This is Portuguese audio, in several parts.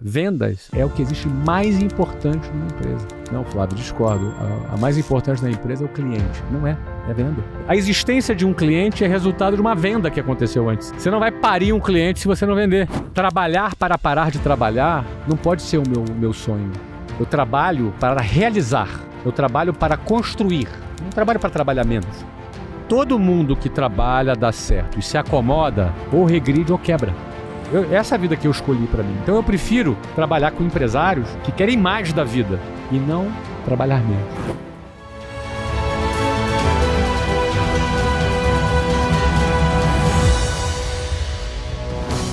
Vendas é o que existe mais importante numa empresa. Não, Flávio, discordo. A mais importante na empresa é o cliente. Não é, é venda. A existência de um cliente é resultado de uma venda que aconteceu antes. Você não vai parir um cliente se você não vender. Trabalhar para parar de trabalhar não pode ser o meu sonho. Eu trabalho para realizar. Eu trabalho para construir. Eu não trabalho para trabalhar menos. Todo mundo que trabalha dá certo e se acomoda ou regride ou quebra. Essa é a vida que eu escolhi para mim. Então eu prefiro trabalhar com empresários que querem mais da vida e não trabalhar menos.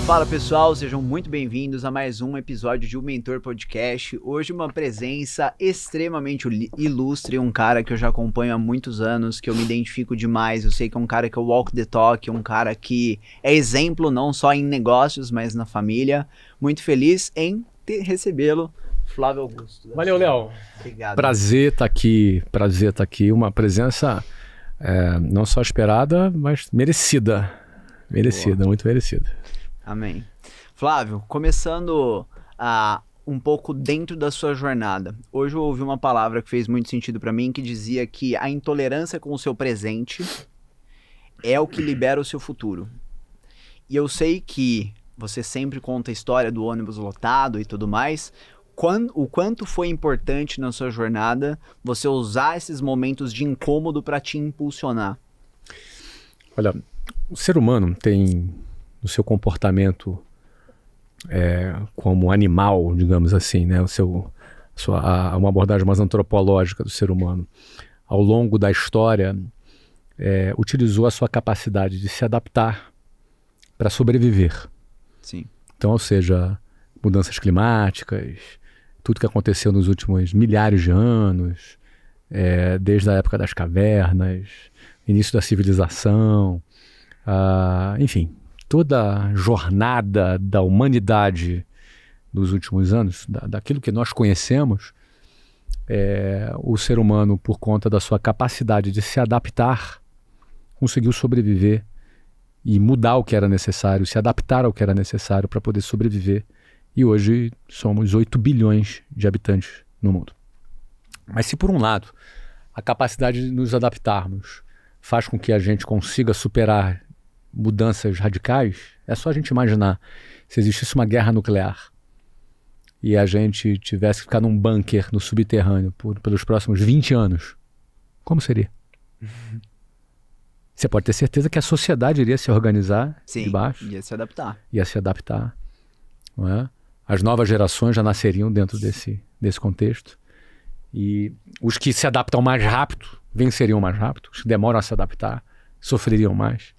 Fala pessoal, sejam muito bem-vindos a mais um episódio de O Mentor Podcast. Hoje uma presença extremamente ilustre, um cara que eu já acompanho há muitos anos, que eu me identifico demais. Eu sei que é um cara que eu walk the talk, um cara que é exemplo não só em negócios, mas na família. Muito feliz em recebê-lo, Flávio Augusto. Valeu, Léo. Obrigado. Prazer estar aqui, Uma presença não só esperada, mas merecida. Merecida, boa. Muito merecida. Amém. Flávio, começando um pouco dentro da sua jornada. Hoje eu ouvi uma palavra que fez muito sentido para mim, que dizia que a intolerância com o seu presente é o que libera o seu futuro. E eu sei que você sempre conta a história do ônibus lotado e tudo mais. O quanto foi importante na sua jornada você usar esses momentos de incômodo para te impulsionar? Olha, o ser humano tem no seu comportamento como animal, digamos assim, né? Uma abordagem mais antropológica do ser humano, ao longo da história, utilizou a sua capacidade de se adaptar para sobreviver. Sim. Então, ou seja, mudanças climáticas, tudo que aconteceu nos últimos milhares de anos, desde a época das cavernas, início da civilização, enfim, toda a jornada da humanidade nos últimos anos, daquilo que nós conhecemos, o ser humano, por conta da sua capacidade de se adaptar, conseguiu sobreviver e mudar o que era necessário, se adaptar ao que era necessário para poder sobreviver. E hoje somos 8 bilhões de habitantes no mundo. Mas se por um lado a capacidade de nos adaptarmos faz com que a gente consiga superar mudanças radicais, é só a gente imaginar se existisse uma guerra nuclear e a gente tivesse que ficar num bunker no subterrâneo pelos próximos 20 anos, como seria? Você pode ter certeza que a sociedade iria se organizar. Sim, de baixo. Ia se adaptar. Ia se adaptar. Não é? As novas gerações já nasceriam dentro desse contexto. E os que se adaptam mais rápido venceriam mais rápido. Os que demoram a se adaptar sofreriam mais.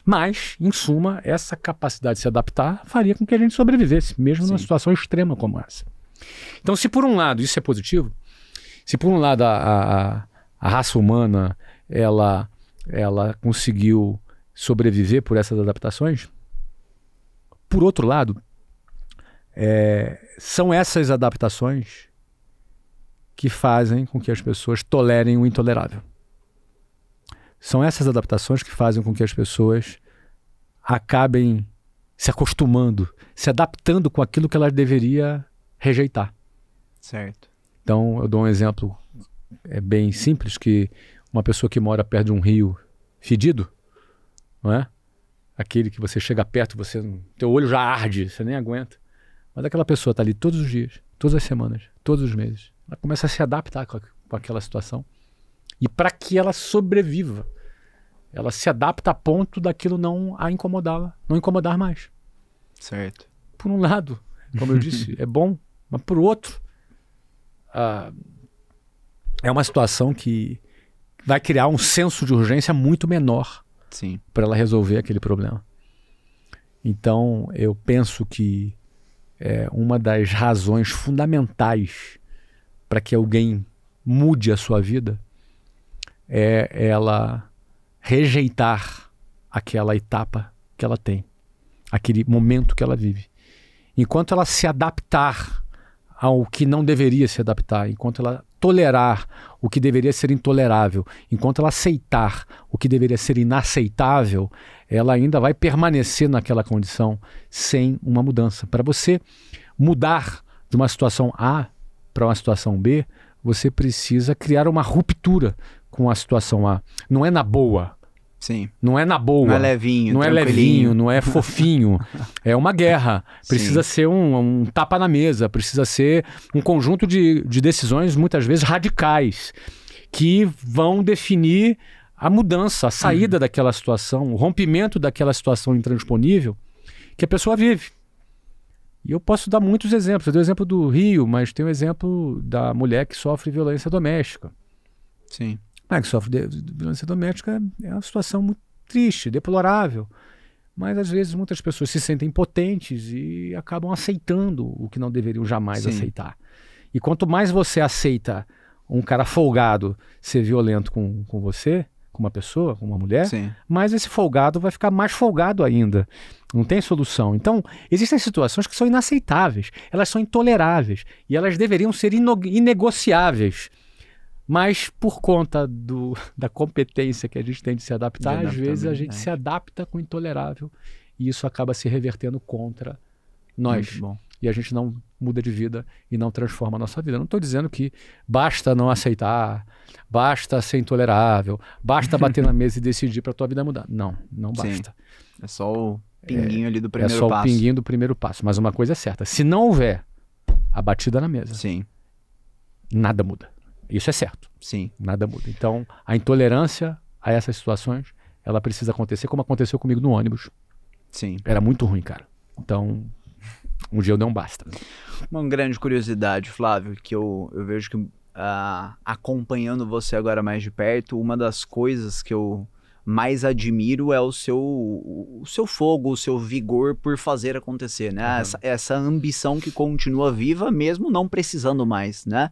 Mas, em suma, essa capacidade de se adaptar faria com que a gente sobrevivesse, mesmo numa situação extrema como essa. Então, se por um lado isso é positivo, se por um lado a raça humana ela conseguiu sobreviver por essas adaptações, por outro lado, são essas adaptações que fazem com que as pessoas tolerem o intolerável. São essas adaptações que fazem com que as pessoas acabem se acostumando, se adaptando com aquilo que elas deveriam rejeitar. Certo. Então, eu dou um exemplo bem simples, que uma pessoa que mora perto de um rio fedido, não é? Aquele que você chega perto, teu olho já arde, você nem aguenta. Mas aquela pessoa está ali todos os dias, todas as semanas, todos os meses. Ela começa a se adaptar com aquela situação. E para que ela sobreviva, ela se adapta a ponto daquilo não a incomodá-la, não incomodar mais. Certo. Por um lado, como eu disse, é bom, mas por outro, é uma situação que vai criar um senso de urgência muito menor para ela resolver aquele problema. Então, eu penso que uma das razões fundamentais para que alguém mude a sua vida ela rejeitar aquela etapa que ela tem, aquele momento que ela vive. Enquanto ela se adaptar ao que não deveria se adaptar, enquanto ela tolerar o que deveria ser intolerável, enquanto ela aceitar o que deveria ser inaceitável, ela ainda vai permanecer naquela condição sem uma mudança. Para você mudar de uma situação A para uma situação B, você precisa criar uma ruptura com a situação A. Não é na boa. Sim. Não é na boa. Não é levinho, não é levinho, não é fofinho. É uma guerra. Precisa ser um tapa na mesa, precisa ser um conjunto de decisões, muitas vezes radicais, que vão definir a mudança, a saída daquela situação, o rompimento daquela situação intransponível que a pessoa vive. E eu posso dar muitos exemplos. Eu dei o exemplo do Rio, mas tem o exemplo da mulher que sofre violência doméstica. Sim. Que sofre violência doméstica é uma situação muito triste, deplorável. Mas às vezes muitas pessoas se sentem impotentes e acabam aceitando o que não deveriam jamais aceitar. E quanto mais você aceita um cara folgado ser violento com você, com uma pessoa, com uma mulher, mais esse folgado vai ficar mais folgado ainda. Não tem solução. Então, existem situações que são inaceitáveis, elas são intoleráveis e elas deveriam ser inegociáveis. Mas por conta da competência que a gente tem de se adaptar, às vezes a gente se adapta com o intolerável e isso acaba se revertendo contra nós. E a gente não muda de vida e não transforma a nossa vida. Eu não estou dizendo que basta não aceitar, basta ser intolerável, basta bater na mesa e decidir para a tua vida mudar. Não, não basta. É só o pinguinho ali do primeiro passo. É só o pinguinho do primeiro passo. Mas uma coisa é certa, se não houver a batida na mesa, nada muda. Isso é certo. Nada muda. Então, a intolerância a essas situações, ela precisa acontecer como aconteceu comigo no ônibus. Era muito ruim, cara. Então, um dia eu não basta. Uma grande curiosidade, Flávio, que eu vejo que acompanhando você agora mais de perto, uma das coisas que eu mais admiro é o seu fogo, o seu vigor por fazer acontecer, né? Essa ambição que continua viva mesmo não precisando mais, né?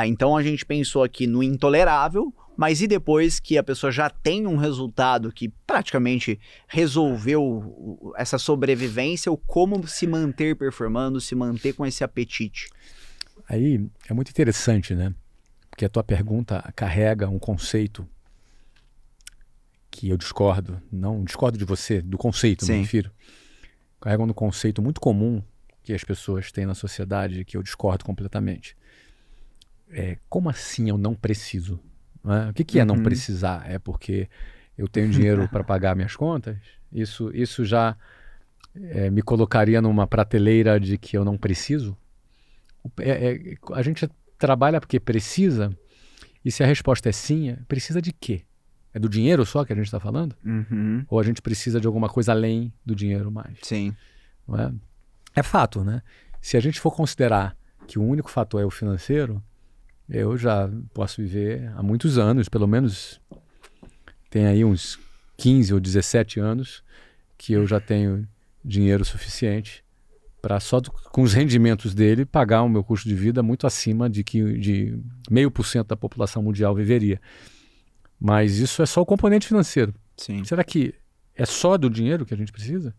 Então a gente pensou aqui no intolerável, mas e depois que a pessoa já tem um resultado que praticamente resolveu essa sobrevivência, o como se manter performando, se manter com esse apetite? Aí é muito interessante, né? Porque a tua pergunta carrega um conceito que eu discordo, não discordo de você, do conceito, me refiro. Carrega um conceito muito comum que as pessoas têm na sociedade que eu discordo completamente. Como assim eu não preciso? Né? O que é não precisar? É porque eu tenho dinheiro para pagar minhas contas? Isso já me colocaria numa prateleira de que eu não preciso? A gente trabalha porque precisa, e se a resposta é sim, precisa de quê? É do dinheiro só que a gente está falando? Ou a gente precisa de alguma coisa além do dinheiro mais? Não é? É fato, né? Se a gente for considerar que o único fator é o financeiro, eu já posso viver há muitos anos, pelo menos tem aí uns 15 ou 17 anos que eu já tenho dinheiro suficiente para só com os rendimentos dele pagar o meu custo de vida muito acima de 0,5% da população mundial viveria. Mas isso é só o componente financeiro. Será que é só do dinheiro que a gente precisa?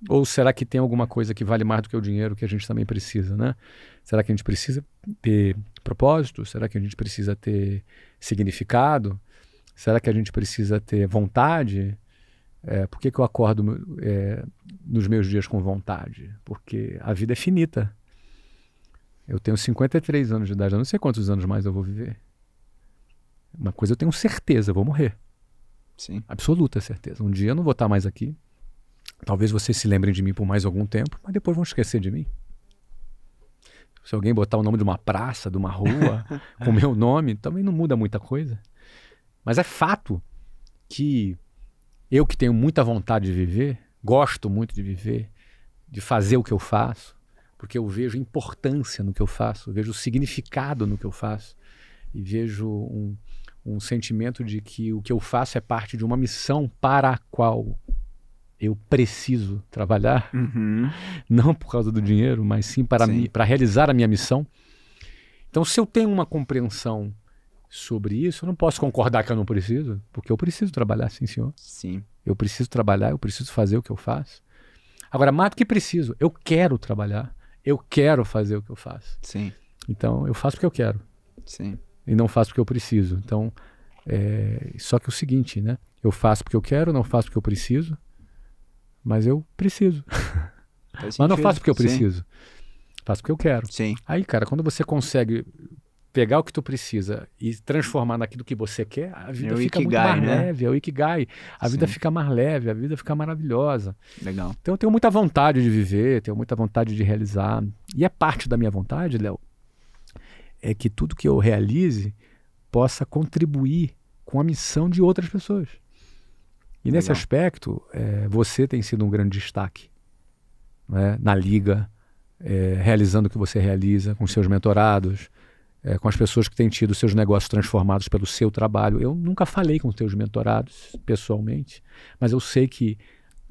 Ou será que tem alguma coisa que vale mais do que o dinheiro que a gente também precisa, né? Será que a gente precisa ter propósito? Será que a gente precisa ter significado? Será que a gente precisa ter vontade? Por que eu acordo nos meus dias com vontade? Porque a vida é finita. Eu tenho 53 anos de idade, eu não sei quantos anos mais eu vou viver. Uma coisa eu tenho certeza, eu vou morrer. Absoluta certeza. Um dia eu não vou estar mais aqui. Talvez vocês se lembrem de mim por mais algum tempo, mas depois vão esquecer de mim. Se alguém botar o nome de uma praça, de uma rua, com o meu nome, também não muda muita coisa. Mas é fato que eu que tenho muita vontade de viver, gosto muito de viver, de fazer o que eu faço, porque eu vejo importância no que eu faço, vejo significado no que eu faço e vejo um sentimento de que o que eu faço é parte de uma missão para a qual eu preciso trabalhar, não por causa do dinheiro, mas sim para realizar a minha missão. Então, se eu tenho uma compreensão sobre isso, eu não posso concordar que eu não preciso, porque eu preciso trabalhar, sim, senhor. Eu preciso trabalhar, eu preciso fazer o que eu faço. Agora, mais do que preciso, eu quero trabalhar, eu quero fazer o que eu faço. Então, eu faço porque eu quero. E não faço porque eu preciso. Então, só que é o seguinte, né? Eu faço porque eu quero, não faço porque eu preciso, mas eu preciso. Faz Mas não sentido. faço porque eu Sim. preciso. Faço porque eu quero. Sim. Aí, cara, quando você consegue pegar o que tu precisa e transformar naquilo que você quer, a vida É o fica muito Ikigai, mais né? leve, é o Ikigai. A vida Sim. fica mais leve, a vida fica maravilhosa. Legal. Então eu tenho muita vontade de viver, tenho muita vontade de realizar. E é parte da minha vontade, Léo, é que tudo que eu realize possa contribuir com a missão de outras pessoas. E nesse Legal. aspecto, você tem sido um grande destaque, né, na Liga, realizando o que você realiza, com seus mentorados, com as pessoas que têm tido seus negócios transformados pelo seu trabalho. Eu nunca falei com os teus mentorados pessoalmente, mas eu sei que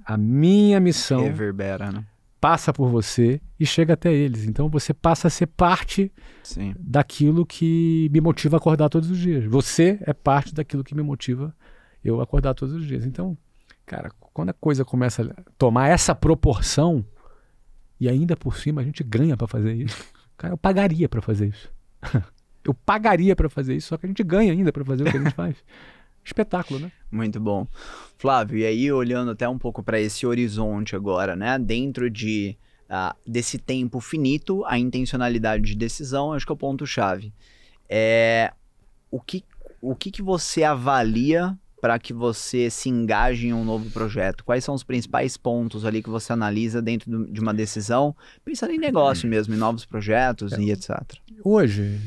a minha missão Reverbera, né? passa por você e chega até eles. Então você passa a ser parte Sim. daquilo que me motiva a acordar todos os dias. Você é parte daquilo que me motiva eu acordar todos os dias. Então, cara, quando a coisa começa a tomar essa proporção e ainda por cima a gente ganha para fazer isso, cara, eu pagaria para fazer isso. Eu pagaria para fazer isso, só que a gente ganha ainda para fazer o que a gente faz. Espetáculo, né? Muito bom. Flávio, e aí olhando até um pouco para esse horizonte agora, né? Dentro desse tempo finito, a intencionalidade de decisão, acho que é o ponto-chave. O que você avalia para que você se engaje em um novo projeto? Quais são os principais pontos ali que você analisa dentro de uma decisão, pensando em negócio mesmo, em novos projetos e etc. Hoje,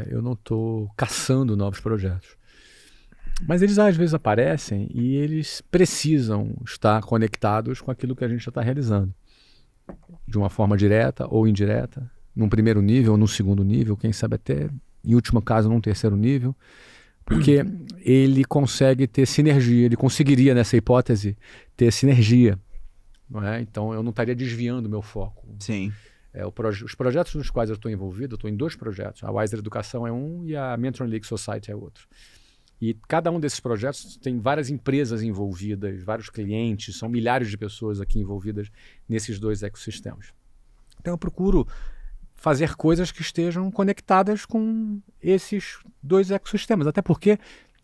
eu não estou caçando novos projetos. Mas eles às vezes aparecem e eles precisam estar conectados com aquilo que a gente já está realizando. De uma forma direta ou indireta, num primeiro nível ou num segundo nível, quem sabe até, em último caso, num terceiro nível, porque ele consegue ter sinergia, ele conseguiria, nessa hipótese, ter sinergia. Não é? Então eu não estaria desviando o meu foco. Sim. Os projetos nos quais eu estou envolvido, eu estou em 2 projetos. A Wiser Educação é um e a Mentoring League Society é outro. E cada um desses projetos tem várias empresas envolvidas, vários clientes, são milhares de pessoas aqui envolvidas nesses 2 ecossistemas. Então eu procuro fazer coisas que estejam conectadas com esses 2 ecossistemas, até porque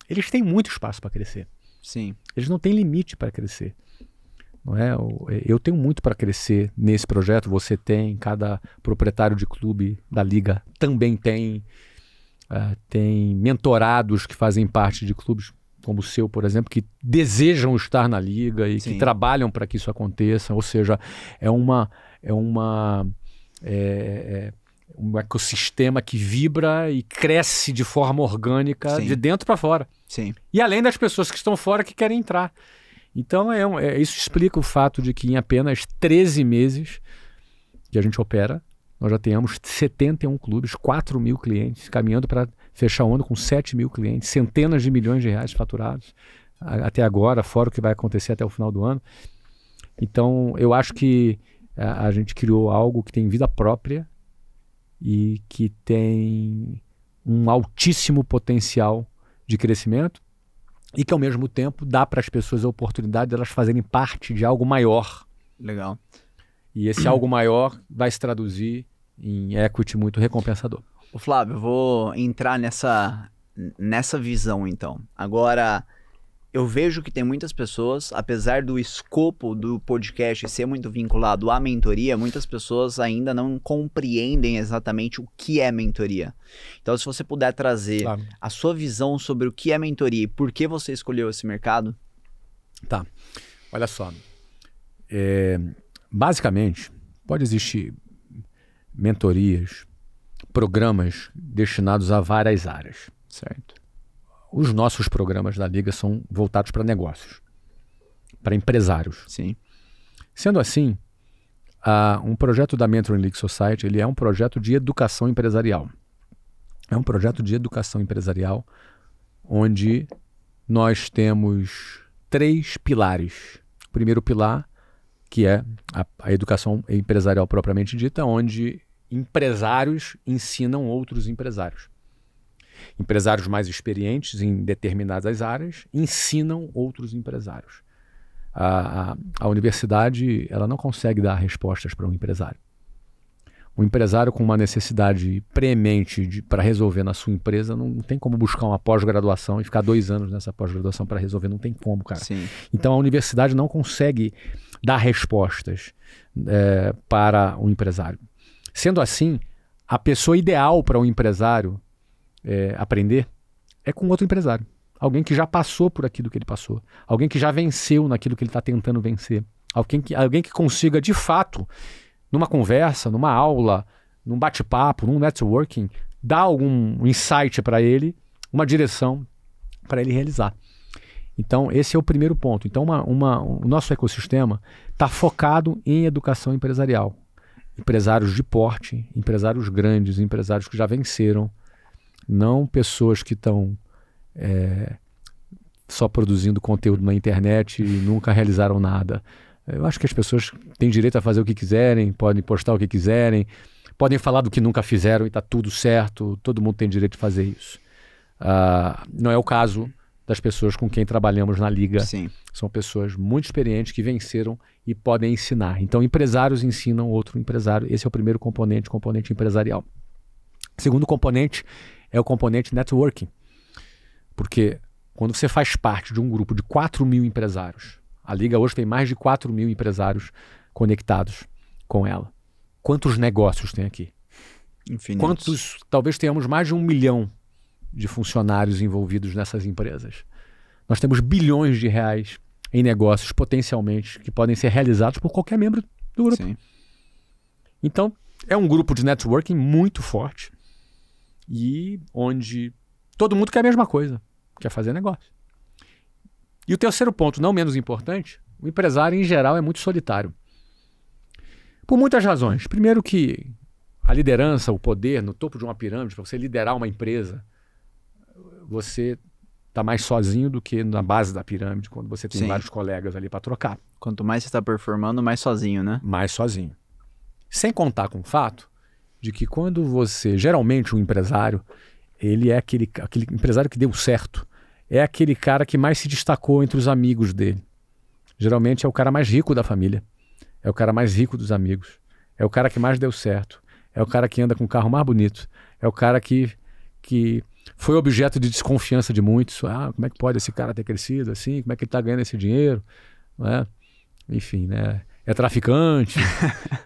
eles têm muito espaço para crescer. Sim. Eles não têm limite para crescer. Não é? Eu tenho muito para crescer nesse projeto, você tem, cada proprietário de clube da Liga também tem. Tem mentorados que fazem parte de clubes como o seu, por exemplo, que desejam estar na Liga e Sim. que trabalham para que isso aconteça. Ou seja, é um ecossistema que vibra e cresce de forma orgânica. Sim. De dentro para fora. Sim. E além das pessoas que estão fora que querem entrar. Então, isso explica o fato de que em apenas 13 meses que a gente opera, nós já tenhamos 71 clubes, 4 mil clientes, caminhando para fechar o ano com 7 mil clientes, centenas de milhões de reais faturados até agora, fora o que vai acontecer até o final do ano. Então, eu acho que a gente criou algo que tem vida própria e que tem um altíssimo potencial de crescimento e que, ao mesmo tempo, dá para as pessoas a oportunidade de elas fazerem parte de algo maior. Legal. E esse algo maior vai se traduzir em equity muito recompensador. Ô Flávio, eu vou entrar nessa visão então. Agora, eu vejo que tem muitas pessoas, apesar do escopo do podcast ser muito vinculado à mentoria, muitas pessoas ainda não compreendem exatamente o que é mentoria. Então, se você puder trazer a sua visão sobre o que é mentoria e por que você escolheu esse mercado. Tá, olha só. Basicamente, pode existir mentorias, programas destinados a várias áreas, certo? Os nossos programas da Liga são voltados para negócios, para empresários. Sim. Sendo assim, um projeto da Mentoring League Society, ele é um projeto de educação empresarial. É um projeto de educação empresarial onde nós temos 3 pilares. O primeiro pilar, que é a educação empresarial propriamente dita, onde empresários ensinam outros empresários. Empresários mais experientes em determinadas áreas ensinam outros empresários. A universidade ela não consegue dar respostas para um empresário. Um empresário com uma necessidade preemente para resolver na sua empresa não tem como buscar uma pós-graduação e ficar 2 anos nessa pós-graduação para resolver. Não tem como, cara. Sim. Então a universidade não consegue dar respostas para o empresário. Sendo assim, a pessoa ideal para um empresário aprender é com outro empresário. Alguém que já passou por aquilo que ele passou. Alguém que já venceu naquilo que ele está tentando vencer. Alguém que consiga, de fato, numa conversa, numa aula, num bate-papo, num networking, dar algum insight para ele, uma direção para ele realizar. Então, esse é o primeiro ponto. Então, o nosso ecossistema está focado em educação empresarial. Empresários de porte, empresários grandes, empresários que já venceram, não pessoas que estão só produzindo conteúdo na internet e nunca realizaram nada. Eu acho que as pessoas têm direito a fazer o que quiserem, podem postar o que quiserem, podem falar do que nunca fizeram e está tudo certo, todo mundo tem direito de fazer isso. Não é o caso das pessoas com quem trabalhamos na Liga. Sim. São pessoas muito experientes que venceram e podem ensinar. Então, empresários ensinam outro empresário. Esse é o primeiro componente empresarial. O segundo componente é o componente networking. Porque quando você faz parte de um grupo de 4.000 empresários, a Liga hoje tem mais de 4.000 empresários conectados com ela. Quantos negócios tem aqui? Infinitos. Talvez tenhamos mais de 1 milhão de funcionários envolvidos nessas empresas. Nós temos bilhões de reais em negócios potencialmente que podem ser realizados por qualquer membro do grupo. Sim. Então, é um grupo de networking muito forte e onde todo mundo quer a mesma coisa, quer fazer negócio. E o terceiro ponto, não menos importante, o empresário em geral é muito solitário. Por muitas razões. Primeiro que a liderança, o poder no topo de uma pirâmide, para você liderar uma empresa, você está mais sozinho do que na base da pirâmide, quando você tem vários colegas ali para trocar. Quanto mais você está performando, mais sozinho, né? Mais sozinho. Sem contar com o fato de que quando você, geralmente um empresário, ele é aquele empresário que deu certo, é aquele cara que mais se destacou entre os amigos dele. Geralmente é o cara mais rico da família, é o cara mais rico dos amigos, é o cara que mais deu certo, é o cara que anda com o carro mais bonito, é o cara que foi objeto de desconfiança de muitos. Como é que pode esse cara ter crescido assim? Como é que ele está ganhando esse dinheiro? Não é? Enfim, né? É traficante,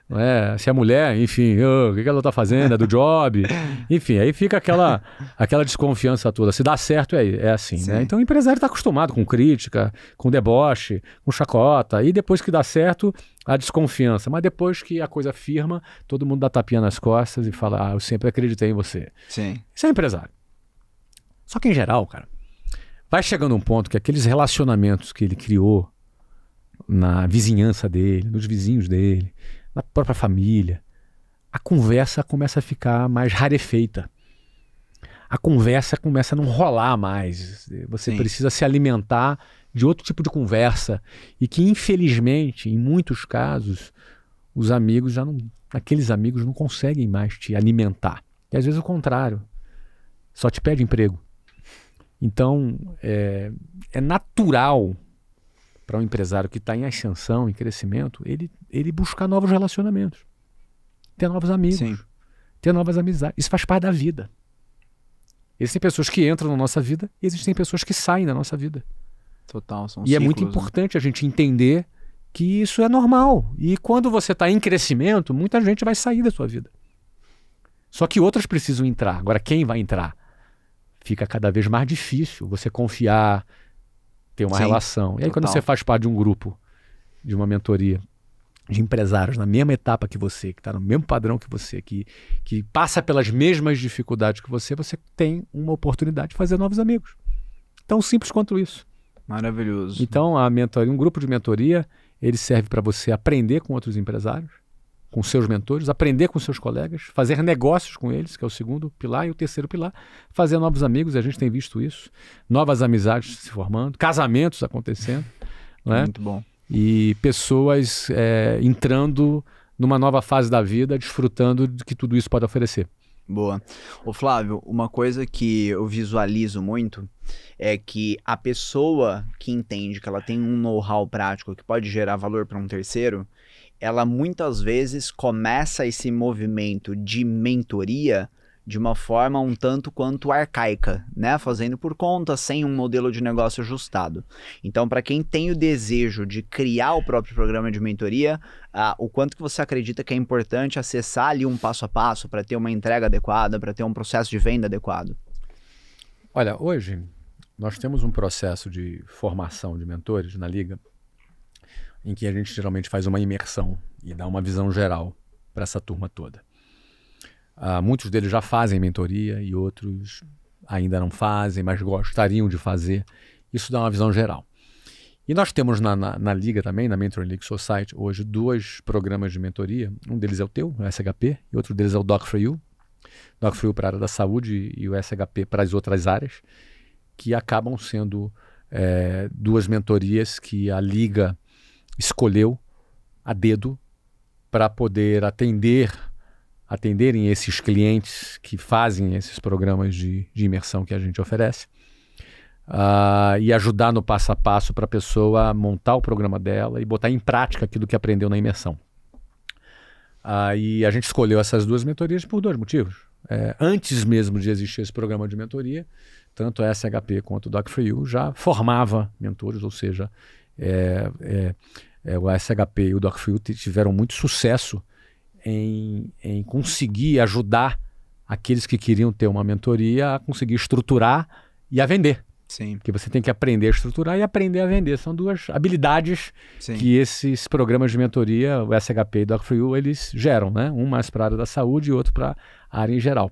não é? Se é mulher, enfim, o que ela está fazendo? É do job? Enfim, aí fica aquela desconfiança toda. Se dá certo, é assim, né? Então o empresário está acostumado com crítica, com deboche, com chacota, e depois que dá certo, a desconfiança. Mas depois que a coisa firma, todo mundo dá tapinha nas costas e fala, eu sempre acreditei em você. Sim. Isso é empresário. Só que em geral, cara, vai chegando um ponto que aqueles relacionamentos que ele criou na vizinhança dele, nos vizinhos dele, na própria família, a conversa começa a ficar mais rarefeita. A conversa começa a não rolar mais. Você precisa se alimentar de outro tipo de conversa e que, infelizmente, em muitos casos, os amigos aqueles amigos não conseguem mais te alimentar. E às vezes o contrário. Só te pede emprego. Então, é natural para um empresário que está em ascensão, em crescimento, ele buscar novos relacionamentos, ter novos amigos, ter novas amizades. Isso faz parte da vida. Existem pessoas que entram na nossa vida e existem pessoas que saem da nossa vida. Total, são E é muito importante a gente entender que isso é normal. E quando você está em crescimento, muita gente vai sair da sua vida. Só que outras precisam entrar. Agora, quem vai entrar? Fica cada vez mais difícil você confiar, ter uma relação. E aí quando você faz parte de um grupo, de uma mentoria, de empresários na mesma etapa que você, que está no mesmo padrão que você, que passa pelas mesmas dificuldades que você tem uma oportunidade de fazer novos amigos. Tão simples quanto isso. Maravilhoso. Então a mentoria, um grupo de mentoria, ele serve para você aprender com outros empresários, com seus mentores, aprender com seus colegas, fazer negócios com eles, que é o segundo pilar, e o terceiro pilar, fazer novos amigos, a gente tem visto isso, novas amizades se formando, casamentos acontecendo, não é? Muito bom. E pessoas entrando numa nova fase da vida, desfrutando de que tudo isso pode oferecer. Boa. Ô Flávio, uma coisa que eu visualizo muito é que a pessoa que entende que ela tem um know-how prático que pode gerar valor para um terceiro, ela muitas vezes começa esse movimento de mentoria de uma forma um tanto quanto arcaica, né? Fazendo por conta, sem um modelo de negócio ajustado. Então, para quem tem o desejo de criar o próprio programa de mentoria, o quanto que você acredita que é importante acessar ali um passo a passo para ter uma entrega adequada, para ter um processo de venda adequado? Olha, hoje nós temos um processo de formação de mentores na Liga, em que a gente geralmente faz uma imersão e dá uma visão geral para essa turma toda. Muitos deles já fazem mentoria e outros ainda não fazem, mas gostariam de fazer. Isso dá uma visão geral. E nós temos na Liga também, na Mentoring League Society, hoje 2 programas de mentoria. Um deles é o teu, o SHP, e outro deles é o Doc4U. Doc4U para a área da saúde e o SHP para as outras áreas, que acabam sendo 2 mentorias que a Liga escolheu a dedo para poder atenderem esses clientes que fazem esses programas de imersão que a gente oferece e ajudar no passo a passo para a pessoa montar o programa dela e botar em prática aquilo que aprendeu na imersão. E a gente escolheu essas 2 mentorias por 2 motivos. Antes mesmo de existir esse programa de mentoria, tanto a SHP quanto o Doc4U já formava mentores, ou seja, o SHP e o Doc4U tiveram muito sucesso em conseguir ajudar aqueles que queriam ter uma mentoria a conseguir estruturar e a vender. Sim. Porque você tem que aprender a estruturar e aprender a vender. São 2 habilidades que esses programas de mentoria, o SHP e o Doc4U, eles geram, né? Um mais para a área da saúde e outro para a área em geral.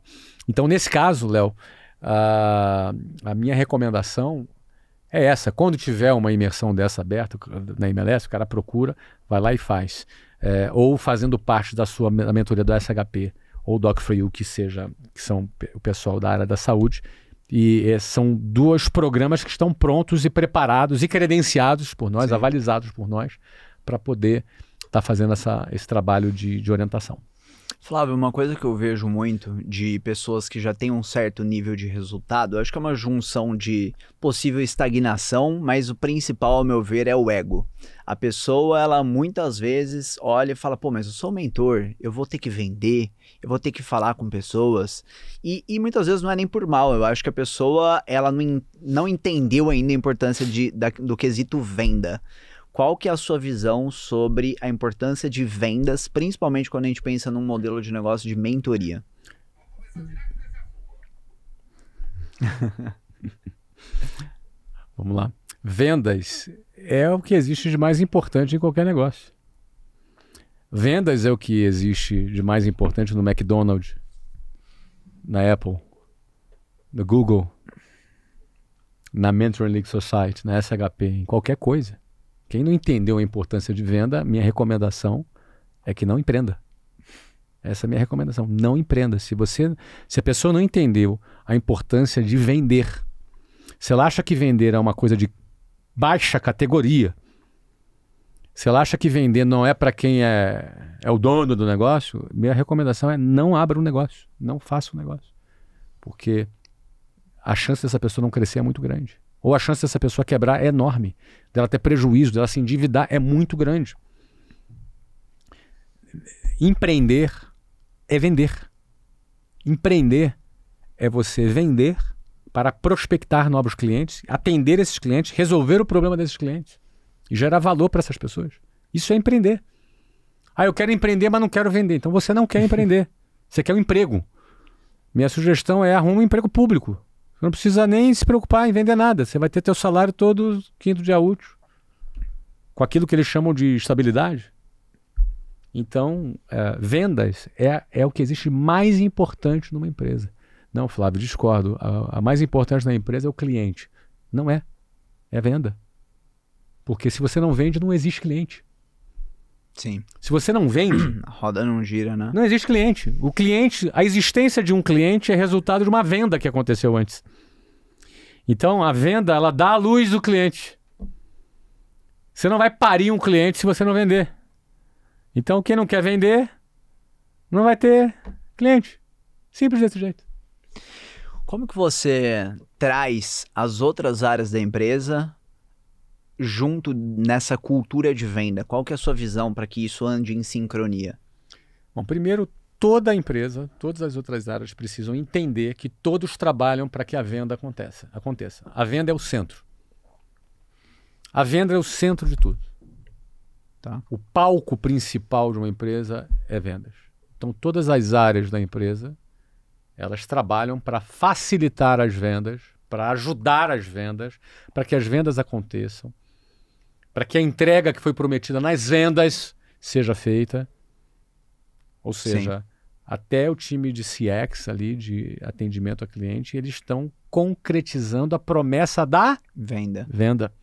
Então, nesse caso, Léo, a minha recomendação é essa. Quando tiver uma imersão dessa aberta na MLS, o cara procura, vai lá e faz. Ou fazendo parte da mentoria do SHP ou do Doc4U, que são o pessoal da área da saúde. E são 2 programas que estão prontos e preparados e credenciados por nós, avalizados por nós, para poder estar fazendo esse trabalho de orientação. Flávio, uma coisa que eu vejo muito de pessoas que já têm um certo nível de resultado, eu acho que é uma junção de possível estagnação, mas o principal, ao meu ver, é o ego. A pessoa, ela muitas vezes olha e fala, pô, mas eu sou mentor, eu vou ter que vender, eu vou ter que falar com pessoas, e muitas vezes não é nem por mal, eu acho que a pessoa, ela não entendeu ainda a importância do quesito venda. Qual que é a sua visão sobre a importância de vendas, principalmente quando a gente pensa num modelo de negócio de mentoria? Vamos lá. Vendas é o que existe de mais importante em qualquer negócio. Vendas é o que existe de mais importante no McDonald's, na Apple, no Google, na Mentoring League Society, na SHP, em qualquer coisa. Quem não entendeu a importância de venda, minha recomendação é que não empreenda. Essa é a minha recomendação. Não empreenda. Se a pessoa não entendeu a importância de vender, se ela acha que vender é uma coisa de baixa categoria, se ela acha que vender não é para quem é o dono do negócio, minha recomendação é não abra um negócio, não faça um negócio. Porque a chance dessa pessoa não crescer é muito grande. Ou a chance dessa pessoa quebrar é enorme, dela ter prejuízo, dela se endividar é muito grande. Empreender é vender. Empreender é você vender para prospectar novos clientes, atender esses clientes, resolver o problema desses clientes e gerar valor para essas pessoas. Isso é empreender. Eu quero empreender, mas não quero vender. Então você não quer empreender. Você quer um emprego. Minha sugestão é arruma um emprego público. Você não precisa nem se preocupar em vender nada. Você vai ter teu salário todo quinto dia útil, com aquilo que eles chamam de estabilidade. Então, vendas é o que existe mais importante numa empresa. Não, Flávio, discordo. A mais importante na empresa é o cliente. Não é. É venda. Porque se você não vende, não existe cliente. Sim. Se você não vende... A roda não gira, né? Não existe cliente. A existência de um cliente é resultado de uma venda que aconteceu antes. Então, a venda, ela dá a luz do cliente. Você não vai parir um cliente se você não vender. Então, quem não quer vender, não vai ter cliente. Simples desse jeito. Como que você traz as outras áreas da empresa junto nessa cultura de venda? Qual que é a sua visão para que isso ande em sincronia? Bom, primeiro, toda a empresa, todas as outras áreas precisam entender que todos trabalham para que a venda aconteça. A venda é o centro. A venda é o centro de tudo. Tá. O palco principal de uma empresa é vendas. Então, todas as áreas da empresa, elas trabalham para facilitar as vendas, para ajudar as vendas, para que as vendas aconteçam, para que a entrega que foi prometida nas vendas seja feita. Ou seja, até o time de CX ali, de atendimento ao cliente, eles estão concretizando a promessa da venda.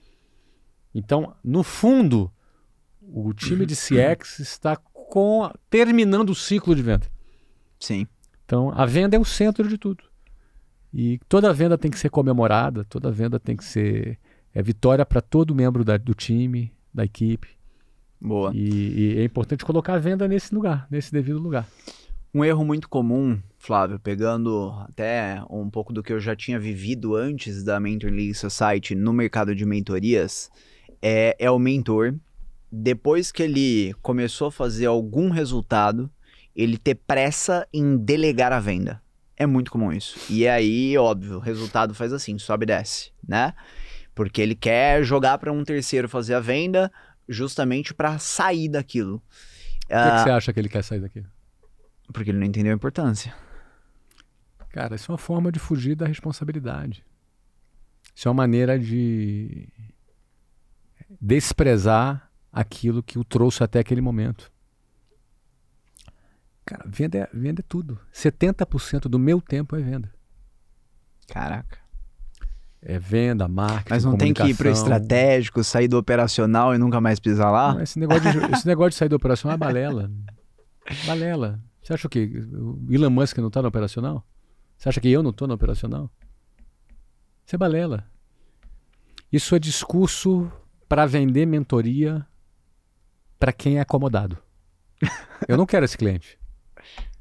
Então, no fundo, o time de CX está terminando o ciclo de venda. Sim. Então, a venda é o centro de tudo. E toda venda tem que ser comemorada, toda venda tem que ser vitória para todo membro do time, da equipe. Boa. E é importante colocar a venda nesse lugar, nesse devido lugar. Um erro muito comum, Flávio, pegando até um pouco do que eu já tinha vivido antes da Mentor League Society no mercado de mentorias, é o mentor, depois que ele começou a fazer algum resultado, ele ter pressa em delegar a venda. É muito comum isso. E aí, óbvio, o resultado faz assim, sobe e desce, né? Porque ele quer jogar para um terceiro fazer a venda justamente para sair daquilo. Por que você acha que ele quer sair daquilo? Porque ele não entendeu a importância. Cara, isso é uma forma de fugir da responsabilidade. Isso é uma maneira de desprezar aquilo que o trouxe até aquele momento. Cara, venda é tudo. 70% do meu tempo é venda. Caraca. É venda, marketing, mas não tem que ir para o estratégico, sair do operacional e nunca mais pisar lá? Não, esse negócio de sair do operacional é balela. Balela. Você acha que o Elon Musk não está no operacional? Você acha que eu não estou no operacional? Isso é balela. Isso é discurso para vender mentoria para quem é acomodado. Eu não quero esse cliente.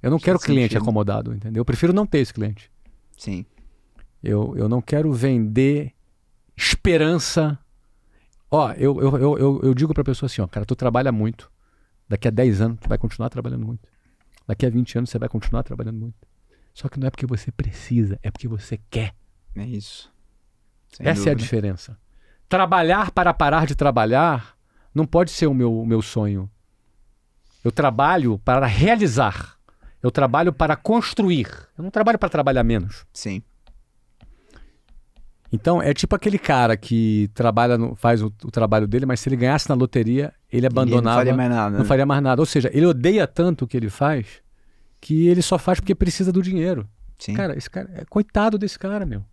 Eu não quero cliente acomodado, entendeu? Eu prefiro não ter esse cliente. Sim. Eu não quero vender esperança. Ó, eu digo para a pessoa assim, ó, cara, tu trabalha muito. Daqui a 10 anos tu vai continuar trabalhando muito. Daqui a 20 anos você vai continuar trabalhando muito. Só que não é porque você precisa, é porque você quer. É isso. Essa é a diferença. Trabalhar para parar de trabalhar não pode ser o meu sonho. Eu trabalho para realizar. Eu trabalho para construir. Eu não trabalho para trabalhar menos. Sim. Então, é tipo aquele cara que faz o trabalho dele, mas se ele ganhasse na loteria, ele abandonava. Não faria mais nada. Não faria mais nada. Ou seja, ele odeia tanto o que ele faz que ele só faz porque precisa do dinheiro. Sim. Cara, esse cara, coitado desse cara, meu.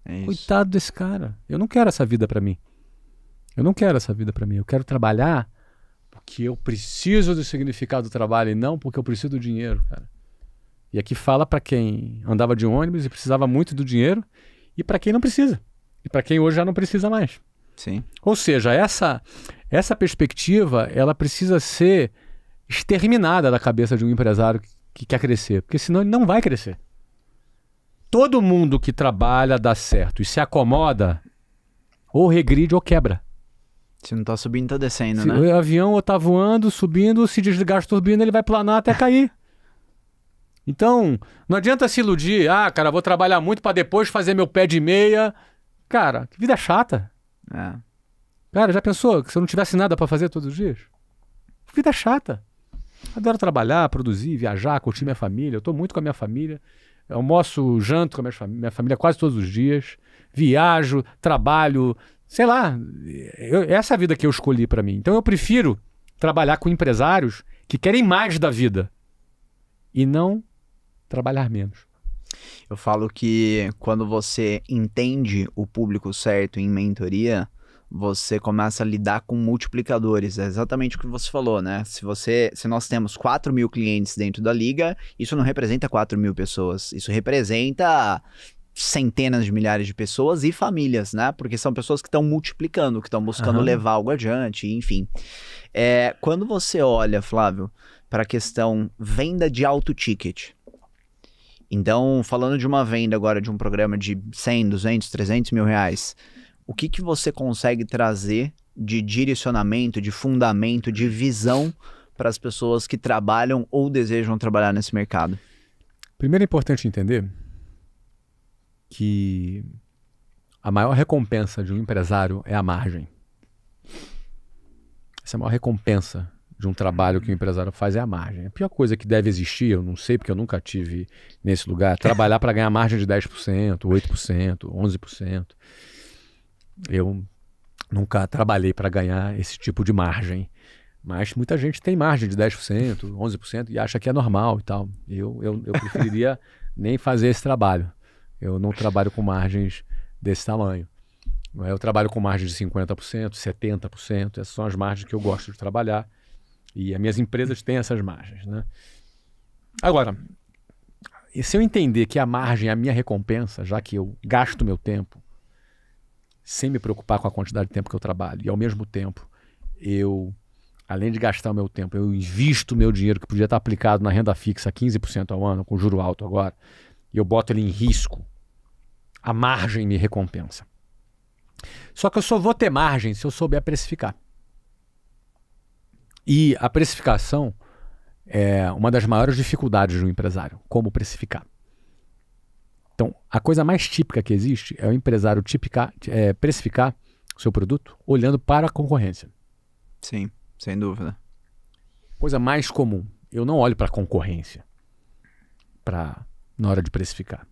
É isso. Coitado desse cara. Eu não quero essa vida pra mim. Eu quero trabalhar porque eu preciso do significado do trabalho e não porque eu preciso do dinheiro, cara. E aqui fala pra quem andava de ônibus e precisava muito do dinheiro e pra quem não precisa. E pra quem hoje já não precisa mais. Sim. Ou seja, essa perspectiva, ela precisa ser exterminada da cabeça de um empresário que quer crescer, porque senão ele não vai crescer. Todo mundo que trabalha dá certo e se acomoda, ou regride ou quebra. Se não tá subindo, tá descendo, Se né? o avião ou tá voando, subindo, se desligar as turbinas, ele vai planar até cair. Então, não adianta se iludir. Ah, cara, vou trabalhar muito para depois fazer meu pé de meia. Cara, que vida chata. É. Cara, já pensou que se eu não tivesse nada para fazer todos os dias? Vida chata. Adoro trabalhar, produzir, viajar, curtir minha família. Eu tô muito com a minha família. Eu almoço, janto com a minha família quase todos os dias. Viajo, trabalho, sei lá. Essa é a vida que eu escolhi para mim. Então eu prefiro trabalhar com empresários que querem mais da vida e não trabalhar menos. Eu falo que quando você entende o público certo em mentoria, você começa a lidar com multiplicadores. É exatamente o que você falou, né? Se nós temos 4.000 clientes dentro da liga, isso não representa 4.000 pessoas. Isso representa centenas de milhares de pessoas e famílias, né? Porque são pessoas que estão multiplicando, que estão buscando levar algo adiante, enfim. Quando você olha, Flávio, para a questão venda de alto ticket, então, falando de uma venda agora de um programa de 100, 200, 300 mil reais, o que que você consegue trazer de direcionamento, de fundamento, de visão para as pessoas que trabalham ou desejam trabalhar nesse mercado? Primeiro é importante entender que a maior recompensa de um empresário é a margem. Essa é a maior recompensa de um trabalho que o empresário faz é a margem. A pior coisa que deve existir, eu não sei porque eu nunca tive nesse lugar, é trabalhar para ganhar margem de 10%, 8%, 11%. Eu nunca trabalhei para ganhar esse tipo de margem. Mas muita gente tem margem de 10%, 11% e acha que é normal e tal. Eu preferiria nem fazer esse trabalho. Eu não trabalho com margens desse tamanho. Eu trabalho com margens de 50%, 70%. Essas são as margens que eu gosto de trabalhar. E as minhas empresas têm essas margens, né? Agora, e se eu entender que a margem é a minha recompensa, já que eu gasto meu tempo sem me preocupar com a quantidade de tempo que eu trabalho, e ao mesmo tempo eu, além de gastar o meu tempo, eu invisto o meu dinheiro que podia estar aplicado na renda fixa 15% ao ano, com juro alto agora, e eu boto ele em risco, a margem me recompensa. Só que eu só vou ter margem se eu souber precificar. E a precificação é uma das maiores dificuldades do empresário, como precificar. Então, a coisa mais típica que existe é o empresário precificar o seu produto olhando para a concorrência. Sim, sem dúvida. Coisa mais comum. Eu não olho para a concorrência na hora de precificar.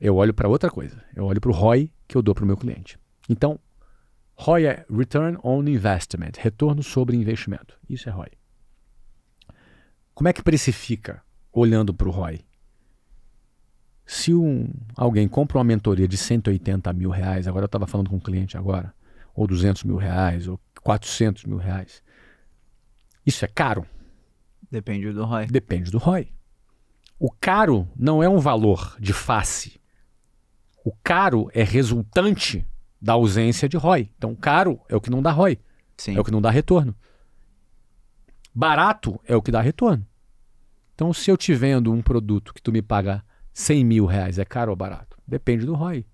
Eu olho para outra coisa. Eu olho para o ROI que eu dou para o meu cliente. Então, ROI é Return on Investment, retorno sobre investimento. Isso é ROI. Como é que precifica olhando para o ROI? Se alguém compra uma mentoria de 180 mil reais, agora eu estava falando com um cliente agora, ou 200 mil reais, ou 400 mil reais, isso é caro? Depende do ROI. Depende do ROI. O caro não é um valor de face. O caro é resultante da ausência de ROI. Então, caro é o que não dá ROI. Sim. É o que não dá retorno. Barato é o que dá retorno. Então, se eu te vendo um produto que tu me paga 100 mil reais, é caro ou barato? Depende do ROI.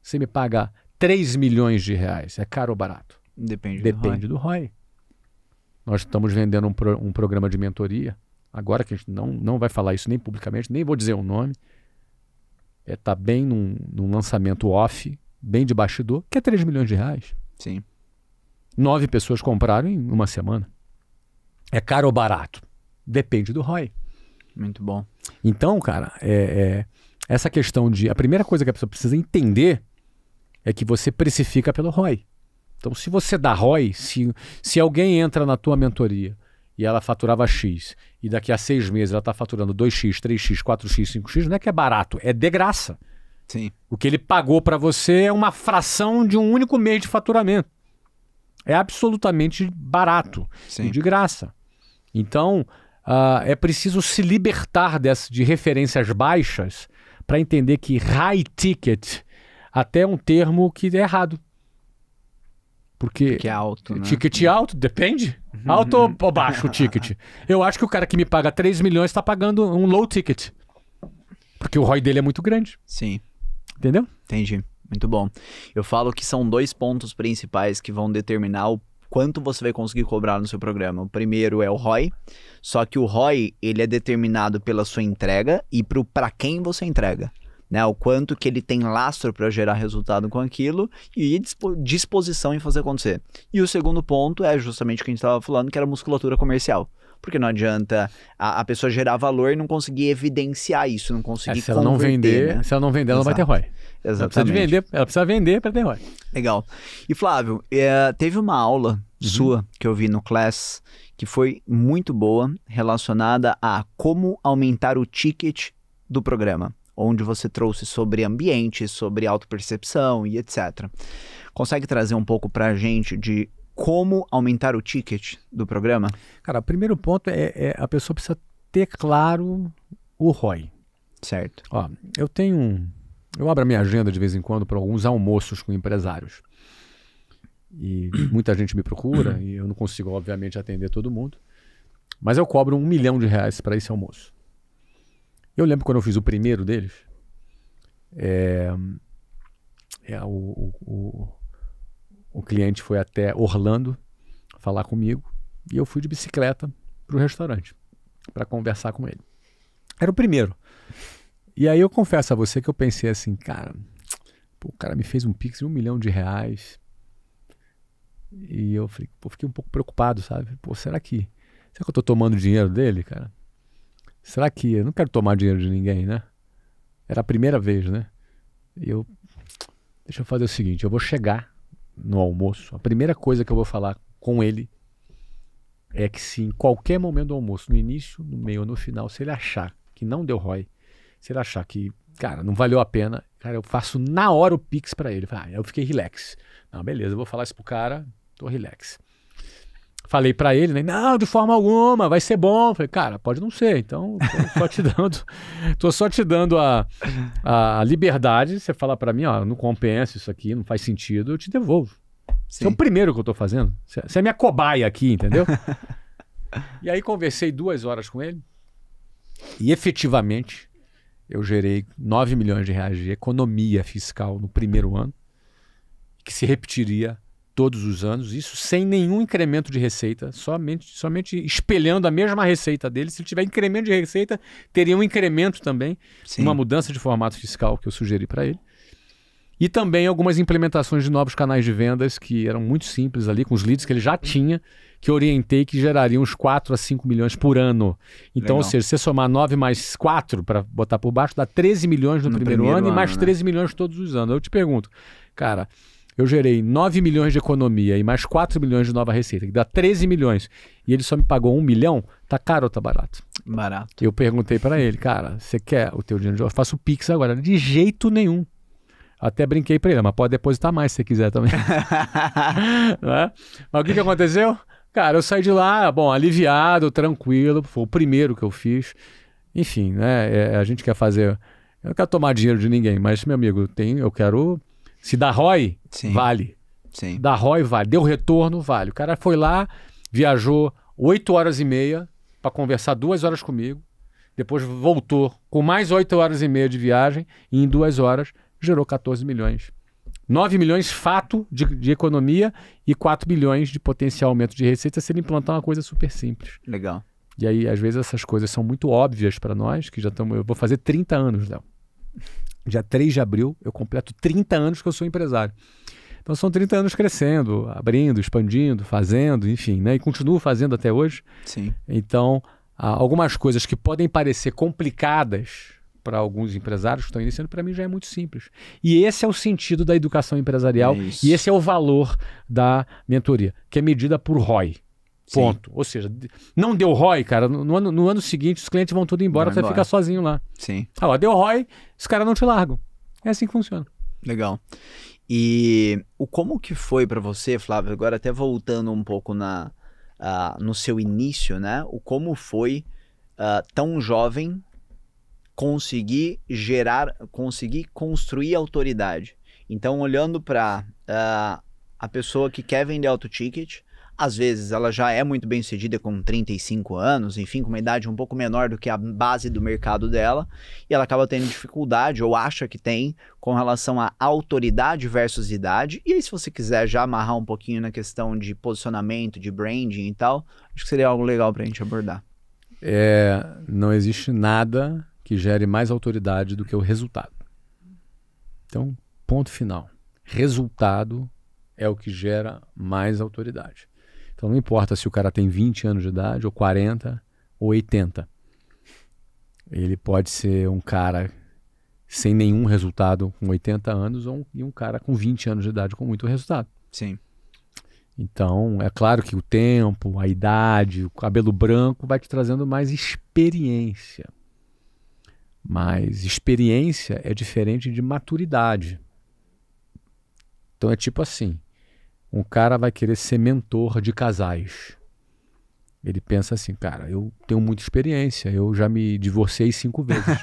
Se me paga 3 milhões de reais, é caro ou barato? Depende do ROI. Nós estamos vendendo um programa de mentoria, agora que a gente não vai falar isso nem publicamente, nem vou dizer o nome. Está bem num lançamento off, bem de bastidor, que é 3 milhões de reais. Sim. 9 pessoas compraram em uma semana. É caro ou barato? Depende do ROI. Muito bom. Então, cara, essa questão a primeira coisa que a pessoa precisa entender é que você precifica pelo ROI. Então, se você dá ROI, se alguém entra na tua mentoria e ela faturava X, e daqui a 6 meses ela está faturando 2X, 3X, 4X, 5X, não é que é barato, é de graça. Sim. O que ele pagou para você é uma fração de um único mês de faturamento. É absolutamente barato. Sim. E de graça. Então, é preciso se libertar de referências baixas para entender que high ticket até é um termo que é errado. Porque é alto, né? Ticket alto, depende. Alto ou baixo o ticket? Eu acho que o cara que me paga 3 milhões está pagando um low ticket. Porque o ROI dele é muito grande. Sim. Entendeu? Entendi. Muito bom. Eu falo que são 2 pontos principais que vão determinar o quanto você vai conseguir cobrar no seu programa. O primeiro é o ROI, só que o ROI ele é determinado pela sua entrega e para quem você entrega. Né, o quanto que ele tem lastro para gerar resultado com aquilo e disposição em fazer acontecer. E o segundo ponto é justamente o que a gente estava falando, que era a musculatura comercial. Porque não adianta a pessoa gerar valor e não conseguir evidenciar isso, não conseguir se ela não vender, né? Se ela não vender, ela não vai ter ROI. Exatamente. Ela precisa vender para ter ROI. Legal. E Flávio, teve uma aula sua que eu vi no Class que foi muito boa, relacionada a como aumentar o ticket do programa, onde você trouxe sobre ambiente, sobre autopercepção e etc. Consegue trazer um pouco para a gente de como aumentar o ticket do programa? Cara, o primeiro ponto é a pessoa precisa ter claro o ROI. Certo. Ó, eu abro a minha agenda de vez em quando para alguns almoços com empresários. E muita gente me procura e eu não consigo, obviamente, atender todo mundo. Mas eu cobro R$1 milhão para esse almoço. Eu lembro quando eu fiz o primeiro o cliente foi até Orlando falar comigo e eu fui de bicicleta para o restaurante para conversar com ele. Era o primeiro. E aí eu confesso a você que eu pensei assim, cara, pô, o cara me fez um Pix de R$1 milhão. E eu falei, pô, fiquei um pouco preocupado, sabe? Pô, será que eu tô tomando dinheiro dele, cara? Será que eu não quero tomar dinheiro de ninguém, né? Era a primeira vez, né? E deixa eu fazer o seguinte, eu vou chegar no almoço, a primeira coisa que eu vou falar com ele é que se em qualquer momento do almoço, no início, no meio ou no final, se ele achar que não deu ROI, se ele achar que, cara, não valeu a pena, cara, eu faço na hora o Pix pra ele. Eu fiquei relax. Não, beleza, eu vou falar isso pro cara, tô relax. Falei pra ele, né? Não, de forma alguma, vai ser bom. Falei, cara, pode não ser, então tô só te dando a liberdade. Você falar pra mim, ó, não compensa isso aqui, não faz sentido, eu te devolvo. Esse é o primeiro que eu tô fazendo. Você é minha cobaia aqui, entendeu? E aí conversei 2 horas com ele e efetivamente eu gerei R$9 milhões de economia fiscal no primeiro ano, que se repetiria todos os anos, isso sem nenhum incremento de receita, somente espelhando a mesma receita dele. Se ele tiver incremento de receita, teria um incremento também, uma mudança de formato fiscal que eu sugeri para ele. E também algumas implementações de novos canais de vendas que eram muito simples ali, com os leads que ele já tinha, que eu orientei que gerariam uns 4 a 5 milhões por ano. Então, ou seja, se você somar 9 mais 4 para botar por baixo, dá 13 milhões no primeiro ano e mais 13 milhões todos os anos. Eu te pergunto, cara, eu gerei 9 milhões de economia e mais 4 milhões de nova receita, que dá 13 milhões, e ele só me pagou 1 milhão, tá caro ou tá barato? Barato. Eu perguntei para ele, cara, você quer o teu dinheiro? Eu faço o Pix agora. De jeito nenhum. Até brinquei para ele, mas pode depositar mais se você quiser também. Não é? Mas o que aconteceu? Cara, eu saí de lá, bom, aliviado, tranquilo, foi o primeiro que eu fiz. Enfim, né? A gente quer fazer... Eu não quero tomar dinheiro de ninguém, mas, meu amigo, eu quero... Se dá ROI, vale. Sim. Dá ROI, vale. Deu retorno, vale. O cara foi lá, viajou 8 horas e meia para conversar 2 horas comigo, depois voltou com mais 8 horas e meia de viagem e em 2 horas gerou 14 milhões. 9 milhões fato de economia e 4 bilhões de potencial aumento de receita se ele implantar uma coisa super simples. Legal. E aí, às vezes, essas coisas são muito óbvias para nós, que já estamos... Eu vou fazer 30 anos, Léo. Dia 3 de abril, eu completo 30 anos que eu sou empresário. Então, são 30 anos crescendo, abrindo, expandindo, fazendo, enfim, né? E continuo fazendo até hoje. Sim. Então, algumas coisas que podem parecer complicadas para alguns empresários que estão iniciando, para mim já é muito simples. E esse é o sentido da educação empresarial e esse é o valor da mentoria, que é medida por ROI. Ponto. Sim. Ou seja, não deu ROI, cara, no ano seguinte os clientes vão tudo embora, você fica sozinho lá. Sim. Deu ROI, os caras não te largam. É assim que funciona. Legal. E como que foi para você, Flávio, agora até voltando um pouco no seu início, né? Como foi tão jovem conseguir construir autoridade. Então, olhando para a pessoa que quer vender auto-ticket, às vezes ela já é muito bem sucedida com 35 anos, enfim, com uma idade um pouco menor do que a base do mercado dela, e ela acaba tendo dificuldade, ou acha que tem, com relação a autoridade versus idade. E aí, se você quiser já amarrar um pouquinho na questão de posicionamento, de branding e tal, acho que seria algo legal para a gente abordar. Não existe nada que gere mais autoridade do que o resultado. Então, ponto final. Resultado é o que gera mais autoridade. Então não importa se o cara tem 20 anos de idade, ou 40, ou 80. Ele pode ser um cara sem nenhum resultado com 80 anos e um cara com 20 anos de idade com muito resultado. Sim. Então, é claro que o tempo, a idade, o cabelo branco vai te trazendo mais experiência. Mas experiência é diferente de maturidade. Então é tipo assim, um cara vai querer ser mentor de casais. Ele pensa assim, cara, eu tenho muita experiência, eu já me divorciei 5 vezes.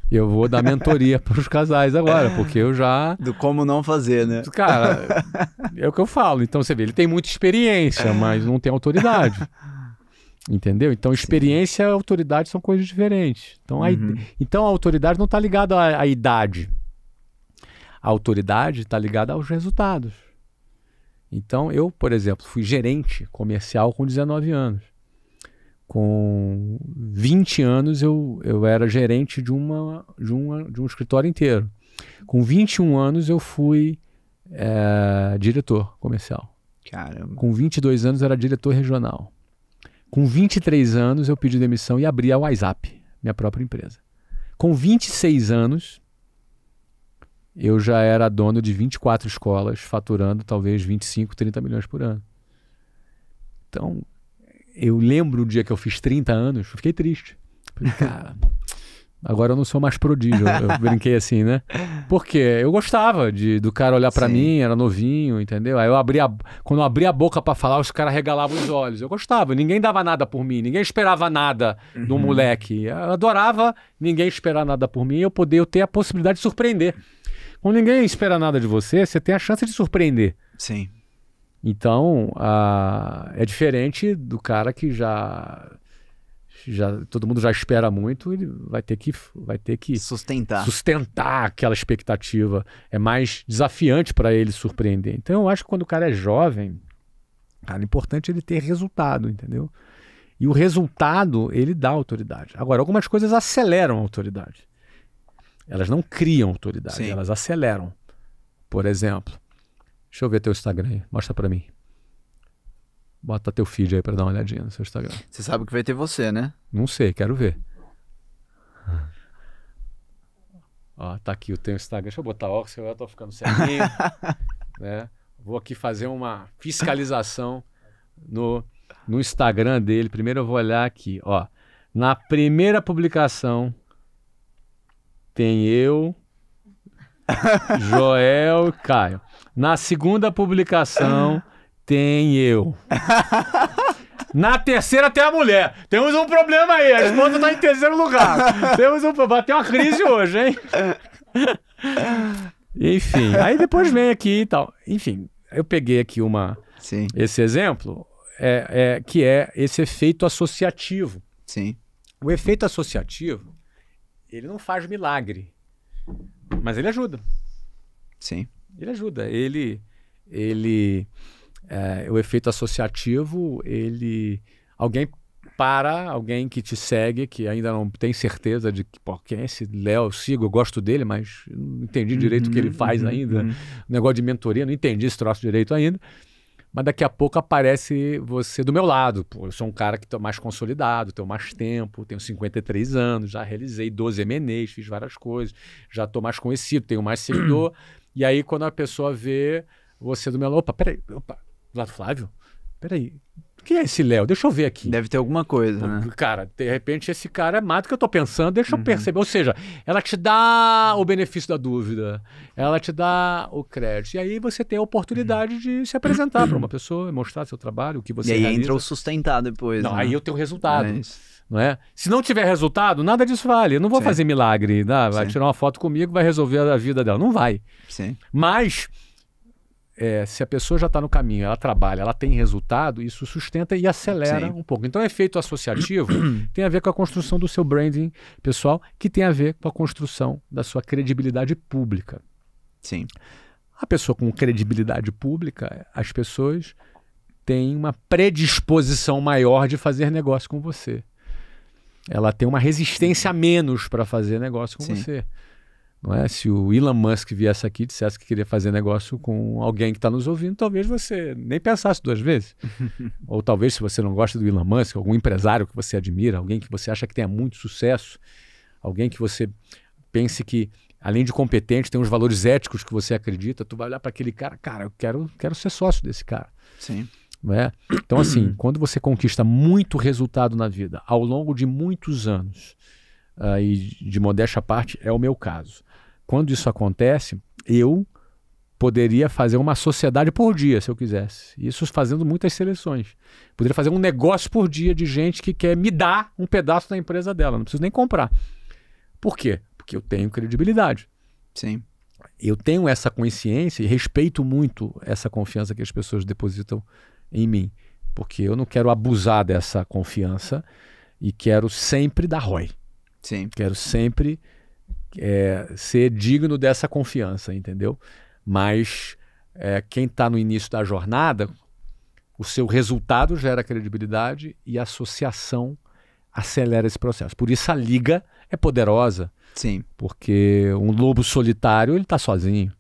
Eu vou dar mentoria para os casais agora, porque eu já... Do como não fazer, né? Cara, é o que eu falo. Então você vê, ele tem muita experiência, mas não tem autoridade. Entendeu? Então experiência e autoridade são coisas diferentes. Então a autoridade não está ligada à idade. A autoridade está ligada aos resultados. Então, eu, por exemplo, fui gerente comercial com 19 anos. Com 20 anos, eu era gerente de um escritório inteiro. Com 21 anos, eu fui diretor comercial. Caramba. Com 22 anos, eu era diretor regional. Com 23 anos, eu pedi demissão e abri a WhatsApp, minha própria empresa. Com 26 anos, eu já era dono de 24 escolas, faturando talvez 25, 30 milhões por ano. Então, eu lembro o dia que eu fiz 30 anos, eu fiquei triste. Falei, cara, agora eu não sou mais prodígio. Eu brinquei assim, né? Porque eu gostava do cara olhar pra mim, era novinho, entendeu? Aí quando eu abria a boca pra falar, os caras regalavam os olhos. Eu gostava, ninguém dava nada por mim, ninguém esperava nada do moleque. Eu adorava ninguém esperar nada por mim, eu ter a possibilidade de surpreender. Quando ninguém espera nada de você, você tem a chance de surpreender. Sim. Então, é diferente do cara que já todo mundo já espera muito, ele vai ter que sustentar aquela expectativa. É mais desafiante para ele surpreender. Então, eu acho que quando o cara é jovem, cara, é importante ele ter resultado, entendeu? E o resultado, ele dá autoridade. Agora, algumas coisas aceleram a autoridade. Elas não criam autoridade, elas aceleram. Por exemplo, deixa eu ver teu Instagram aí, mostra pra mim. Bota teu feed aí pra dar uma olhadinha no seu Instagram. Você sabe que vai ter você, né? Não sei, quero ver. Ó, tá aqui o teu Instagram. Deixa eu botar óculos, eu tô ficando ceguinho. Né? Vou aqui fazer uma fiscalização no Instagram dele. Primeiro eu vou olhar aqui, ó. Na primeira publicação tem eu, Joel e Caio. Na segunda publicação tem eu. Na terceira tem a mulher. Temos um problema aí, a esposa tá em terceiro lugar. Bateu uma crise hoje, hein? Enfim, aí depois vem aqui e tal. Enfim, eu peguei aqui esse exemplo, que é esse efeito associativo. Sim. O efeito associativo, ele não faz milagre, mas ele ajuda. Sim. Ele ajuda. O efeito associativo, alguém que te segue, que ainda não tem certeza de que, quem é esse Léo? Eu sigo, eu gosto dele, mas não entendi direito o que ele faz ainda. O negócio de mentoria, não entendi esse troço direito ainda. Mas daqui a pouco aparece você do meu lado. Pô, eu sou um cara que estou mais consolidado, tenho mais tempo, tenho 53 anos, já realizei 12 M&As, fiz várias coisas, já estou mais conhecido, tenho mais seguidor. E aí, quando a pessoa vê você do meu lado, peraí, Lado Flávio? Peraí, quem é esse Léo? Deixa eu ver aqui. Deve ter alguma coisa, né? Cara, de repente esse cara é mais do que eu tô pensando, deixa eu perceber. Ou seja, ela te dá o benefício da dúvida, ela te dá o crédito. E aí você tem a oportunidade de se apresentar para uma pessoa, mostrar seu trabalho, o que você realiza. E aí entra o sustentar depois. Não, né? aí eu tenho resultado. Não é? Se não tiver resultado, nada disso vale. Eu não vou fazer milagre. Vai tirar uma foto comigo, vai resolver a vida dela. Não vai. Sim. Mas... se a pessoa já está no caminho, ela trabalha, ela tem resultado, isso sustenta e acelera um pouco. Então, o efeito associativo tem a ver com a construção do seu branding pessoal, que tem a ver com a construção da sua credibilidade pública. Sim. A pessoa com credibilidade pública, as pessoas têm uma predisposição maior de fazer negócio com você. Ela tem uma resistência a menos para fazer negócio com você. Não é? Se o Elon Musk viesse aqui e dissesse que queria fazer negócio com alguém que está nos ouvindo, talvez você nem pensasse duas vezes. Ou talvez, se você não gosta do Elon Musk, algum empresário que você admira, alguém que você acha que tenha muito sucesso, alguém que você pense que, além de competente, tem uns valores éticos que você acredita, tu vai olhar para aquele cara, eu quero ser sócio desse cara. Sim. Não é? Então, assim, quando você conquista muito resultado na vida, ao longo de muitos anos, e de modéstia à parte, é o meu caso. Quando isso acontece, eu poderia fazer uma sociedade por dia, se eu quisesse. Isso fazendo muitas seleções. Poderia fazer um negócio por dia de gente que quer me dar um pedaço da empresa dela. Não preciso nem comprar. Por quê? Porque eu tenho credibilidade. Sim. Eu tenho essa consciência e respeito muito essa confiança que as pessoas depositam em mim. Porque eu não quero abusar dessa confiança e quero sempre dar ROI. Sim. Quero sempre ser digno dessa confiança, entendeu? Mas quem está no início da jornada, o seu resultado gera credibilidade e a associação acelera esse processo. Por isso a liga é poderosa. Sim. Porque um lobo solitário, ele está sozinho.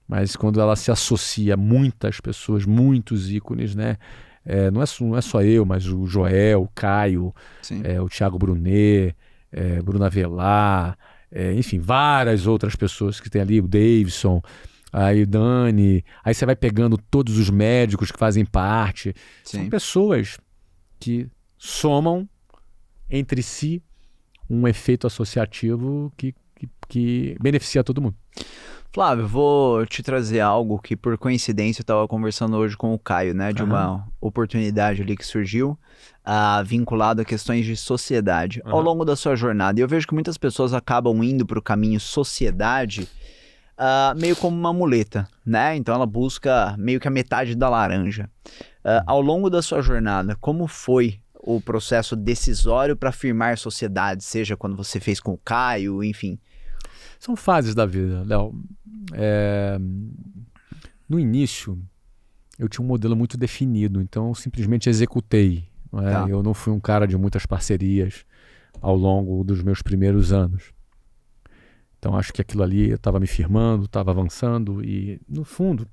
Mas quando ela se associa a muitas pessoas, muitos ícones, né? Não é só eu, mas o Joel, o Caio, o Thiago Brunet, Bruno Avelar, enfim, várias outras pessoas que tem ali, o Davidson, aí o Dani, aí você vai pegando todos os médicos que fazem parte. Sim. São pessoas que somam entre si um efeito associativo que beneficia todo mundo. Flávio, vou te trazer algo que, por coincidência, eu estava conversando hoje com o Caio, né? De uma oportunidade ali que surgiu, vinculado a questões de sociedade. Ao longo da sua jornada, e eu vejo que muitas pessoas acabam indo para o caminho sociedade meio como uma muleta, né? Então ela busca meio que a metade da laranja. Ao longo da sua jornada, como foi o processo decisório para firmar sociedade, seja quando você fez com o Caio, enfim? São fases da vida, Léo. No início, eu tinha um modelo muito definido, então eu simplesmente executei. Não é? Eu não fui um cara de muitas parcerias ao longo dos meus primeiros anos. Então acho que aquilo ali eu estava me firmando, estava avançando e, no fundo,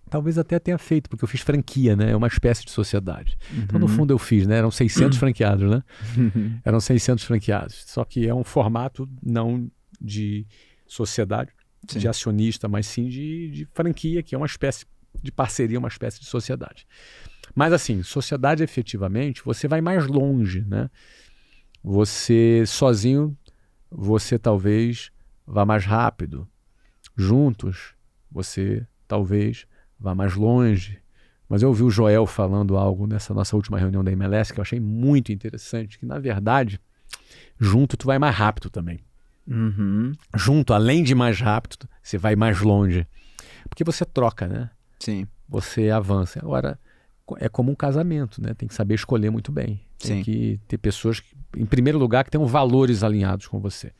talvez até tenha feito, porque eu fiz franquia, né? É uma espécie de sociedade. Então, no fundo, eu fiz, né? Eram 600 franqueados, né? Eram 600 franqueados. Só que é um formato não de sociedade, de acionista, mas sim de franquia, que é uma espécie de parceria, uma espécie de sociedade. Mas, assim, sociedade, efetivamente, você vai mais longe, né? Você, sozinho, você talvez vá mais rápido. Juntos, você talvez vá mais longe. Mas eu ouvi o Joel falando algo nessa nossa última reunião da MLS que eu achei muito interessante, que na verdade, junto tu vai mais rápido também. Junto, além de mais rápido, você vai mais longe. Porque você troca, né? Sim. Você avança. Agora, é como um casamento, né? Tem que saber escolher muito bem. Tem que ter pessoas, em primeiro lugar, que tenham valores alinhados com você.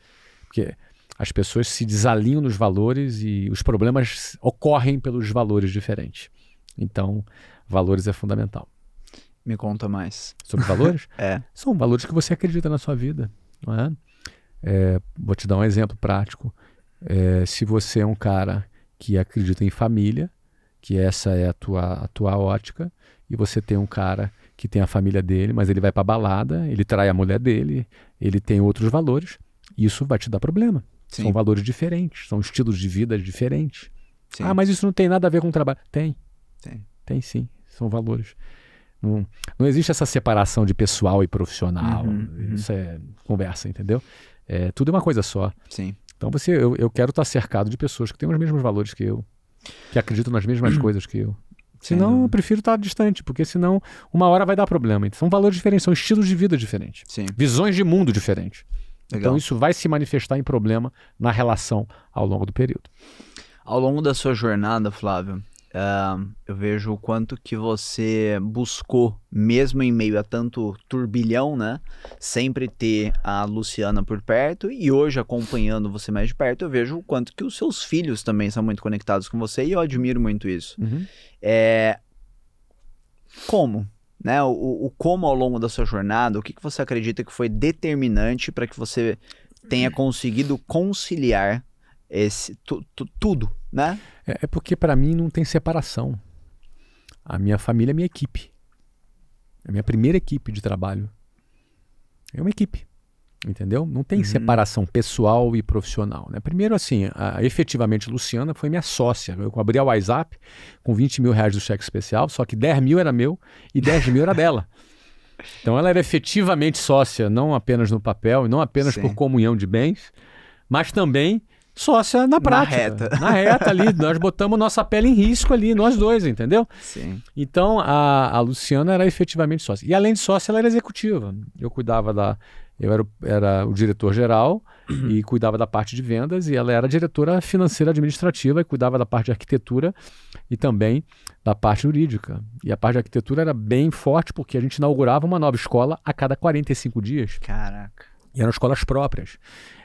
Porque as pessoas se desalinham nos valores e os problemas ocorrem pelos valores diferentes. Então, valores é fundamental. Me conta mais. Sobre valores? É. São valores que você acredita na sua vida, não é? Vou te dar um exemplo prático. Se você é um cara que acredita em família, que essa é a tua ótica, e você tem um cara que tem a família dele, mas ele vai pra balada, ele trai a mulher dele, ele tem outros valores, isso vai te dar problema. Sim. São valores diferentes, são estilos de vida diferentes. Sim. Ah, mas isso não tem nada a ver com o trabalho. Tem. Tem sim, são valores. Não existe essa separação de pessoal e profissional. Isso é conversa, entendeu? Tudo é uma coisa só. Sim. Então eu quero estar cercado de pessoas que têm os mesmos valores que eu, que acreditam nas mesmas coisas que eu. Senão eu prefiro estar distante, porque senão uma hora vai dar problema. Então, são valores diferentes, são estilos de vida diferentes. Sim. Visões de mundo diferentes. Legal. Então isso vai se manifestar em problema na relação ao longo do período. Ao longo da sua jornada, Flávio, eu vejo o quanto que você buscou, mesmo em meio a tanto turbilhão, né? Sempre ter a Luciana por perto, e hoje, acompanhando você mais de perto, eu vejo o quanto que os seus filhos também são muito conectados com você, e eu admiro muito isso. Como? Né? O como ao longo da sua jornada, o que você acredita que foi determinante para que você tenha conseguido conciliar tudo, né? É porque para mim não tem separação. A minha família é minha equipe. É a minha primeira equipe de trabalho. É uma equipe, entendeu? Não tem separação pessoal e profissional, né? Primeiro assim, efetivamente Luciana foi minha sócia. Eu abri a WhatsApp com 20 mil reais do cheque especial, só que 10 mil era meu e 10 mil era dela. Então ela era efetivamente sócia, não apenas no papel e não apenas por comunhão de bens, mas também sócia na prática. Na reta ali, nós botamos nossa pele em risco ali, nós dois, entendeu? Sim. Então, a Luciana era efetivamente sócia. E além de sócia, ela era executiva. Eu cuidava eu era o diretor-geral e cuidava da parte de vendas, e ela era diretora financeira administrativa e cuidava da parte de arquitetura e também da parte jurídica. E a parte de arquitetura era bem forte porque a gente inaugurava uma nova escola a cada 45 dias. Caraca. E eram escolas próprias.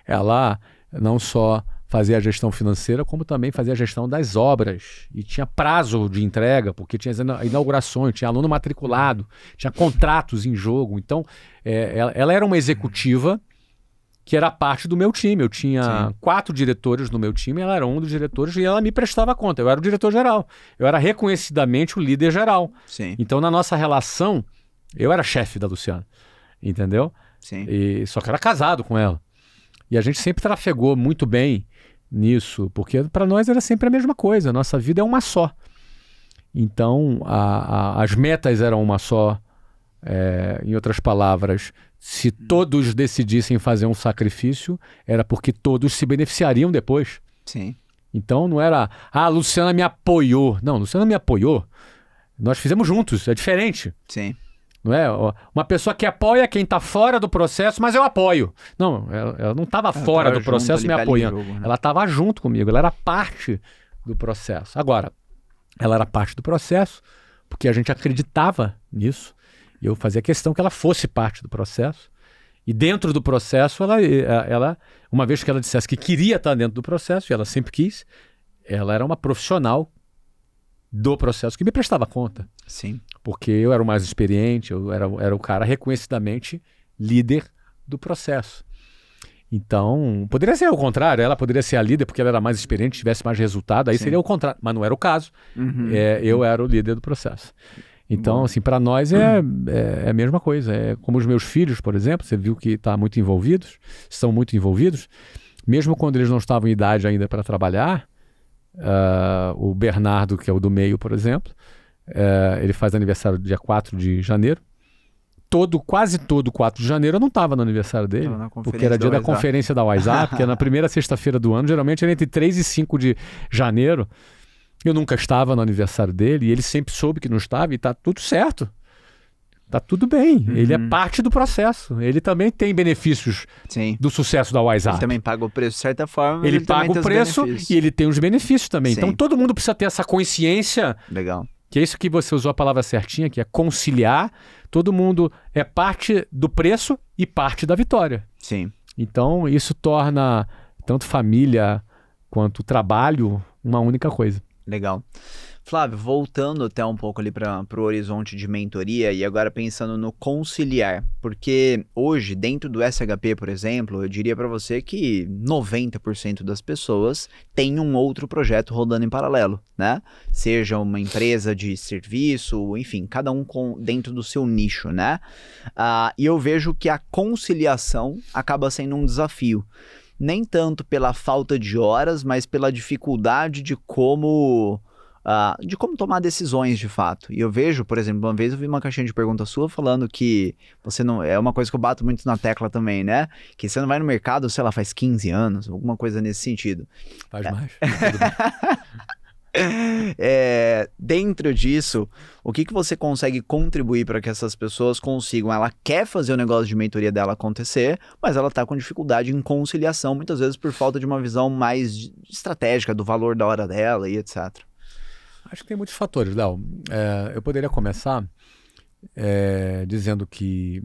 Ela não só fazia a gestão financeira, como também fazia a gestão das obras. E tinha prazo de entrega, porque tinha inaugurações, tinha aluno matriculado, tinha contratos em jogo. Então, ela era uma executiva que era parte do meu time. Eu tinha 4 diretores no meu time, ela era um dos diretores e ela me prestava conta. Eu era o diretor-geral. Eu era reconhecidamente o líder geral. Sim. Então, na nossa relação, eu era chefe da Luciana. Entendeu? Sim. Só que eu era casado com ela. E a gente sempre trafegou muito bem nisso, porque para nós era sempre a mesma coisa. A nossa vida é uma só. Então, as metas eram uma só. Em outras palavras, se todos decidissem fazer um sacrifício, era porque todos se beneficiariam depois. Sim. Então, não era, a Luciana me apoiou. Não, a Luciana me apoiou. Nós fizemos juntos, é diferente. Sim. Não é? Uma pessoa que apoia quem está fora do processo, mas eu apoio. Não, ela não estava fora do processo me apoiando. Jogo, né? Ela estava junto comigo, ela era parte do processo. Agora, ela era parte do processo porque a gente acreditava nisso. E eu fazia questão que ela fosse parte do processo. E dentro do processo, ela, uma vez que ela dissesse que queria estar dentro do processo, e ela sempre quis, ela era uma profissional do processo que me prestava conta. Sim. Porque eu era o mais experiente, eu era o cara reconhecidamente líder do processo. Então, poderia ser o contrário, ela poderia ser a líder porque ela era mais experiente, tivesse mais resultado, aí seria o contrário, mas não era o caso. Eu era o líder do processo. Então, assim, para nós é a mesma coisa. É como os meus filhos, por exemplo, você viu que estão muito envolvidos, mesmo quando eles não estavam em idade ainda para trabalhar. O Bernardo, que é o do meio, por exemplo, ele faz aniversário dia 4 de janeiro. Quase todo 4 de janeiro eu não estava no aniversário dele, porque era dia da conferência da WhatsApp, que é na primeira sexta-feira do ano, geralmente era entre 3 e 5 de janeiro. Eu nunca estava no aniversário dele e ele sempre soube que não estava e tá tudo certo. Tá tudo bem. Ele é parte do processo. Ele também tem benefícios do sucesso da WhatsApp. Ele também paga o preço de certa forma. Ele paga o preço e ele tem os benefícios também. Sim. Então todo mundo precisa ter essa consciência. Legal. Que é isso que você usou a palavra certinha, que é conciliar. Todo mundo é parte do preço e parte da vitória. Sim. Então isso torna tanto família quanto trabalho uma única coisa. Legal. Flávio, voltando até um pouco ali para o horizonte de mentoria e agora pensando no conciliar, porque hoje dentro do SHP, por exemplo, eu diria para você que 90% das pessoas tem um outro projeto rodando em paralelo, né? Seja uma empresa de serviço, enfim, cada um dentro do seu nicho, né? E eu vejo que a conciliação acaba sendo um desafio. Nem tanto pela falta de horas, mas pela dificuldade de como tomar decisões de fato. E eu vejo, por exemplo, uma vez eu vi uma caixinha de pergunta sua falando que você não... É uma coisa que eu bato muito na tecla também, né? Que você não vai no mercado, sei lá, faz 15 anos, alguma coisa nesse sentido. Faz mais. Dentro disso, o que você consegue contribuir para que essas pessoas consigam? Ela quer fazer o negócio de mentoria dela acontecer, mas ela está com dificuldade em conciliação, muitas vezes por falta de uma visão mais estratégica do valor da hora dela e etc. Acho que tem muitos fatores, Léo. Eu poderia começar dizendo que...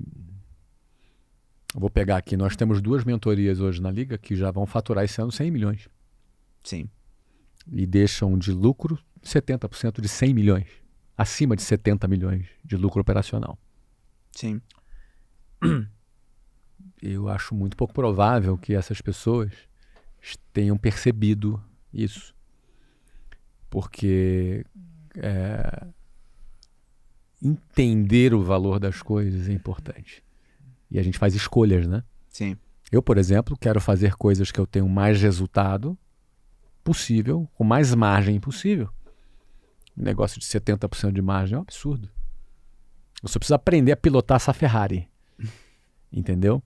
Vou pegar aqui, nós temos 2 mentorias hoje na Liga que já vão faturar esse ano 100 milhões. Sim. E deixam de lucro 70% de 100 milhões. Acima de 70 milhões de lucro operacional. Sim. Eu acho muito pouco provável que essas pessoas tenham percebido isso. Porque entender o valor das coisas é importante. E a gente faz escolhas, né? Sim. Eu, por exemplo, quero fazer coisas que eu tenho mais resultado possível, com mais margem possível. Um negócio de 70% de margem é um absurdo. Você precisa aprender a pilotar essa Ferrari. Entendeu?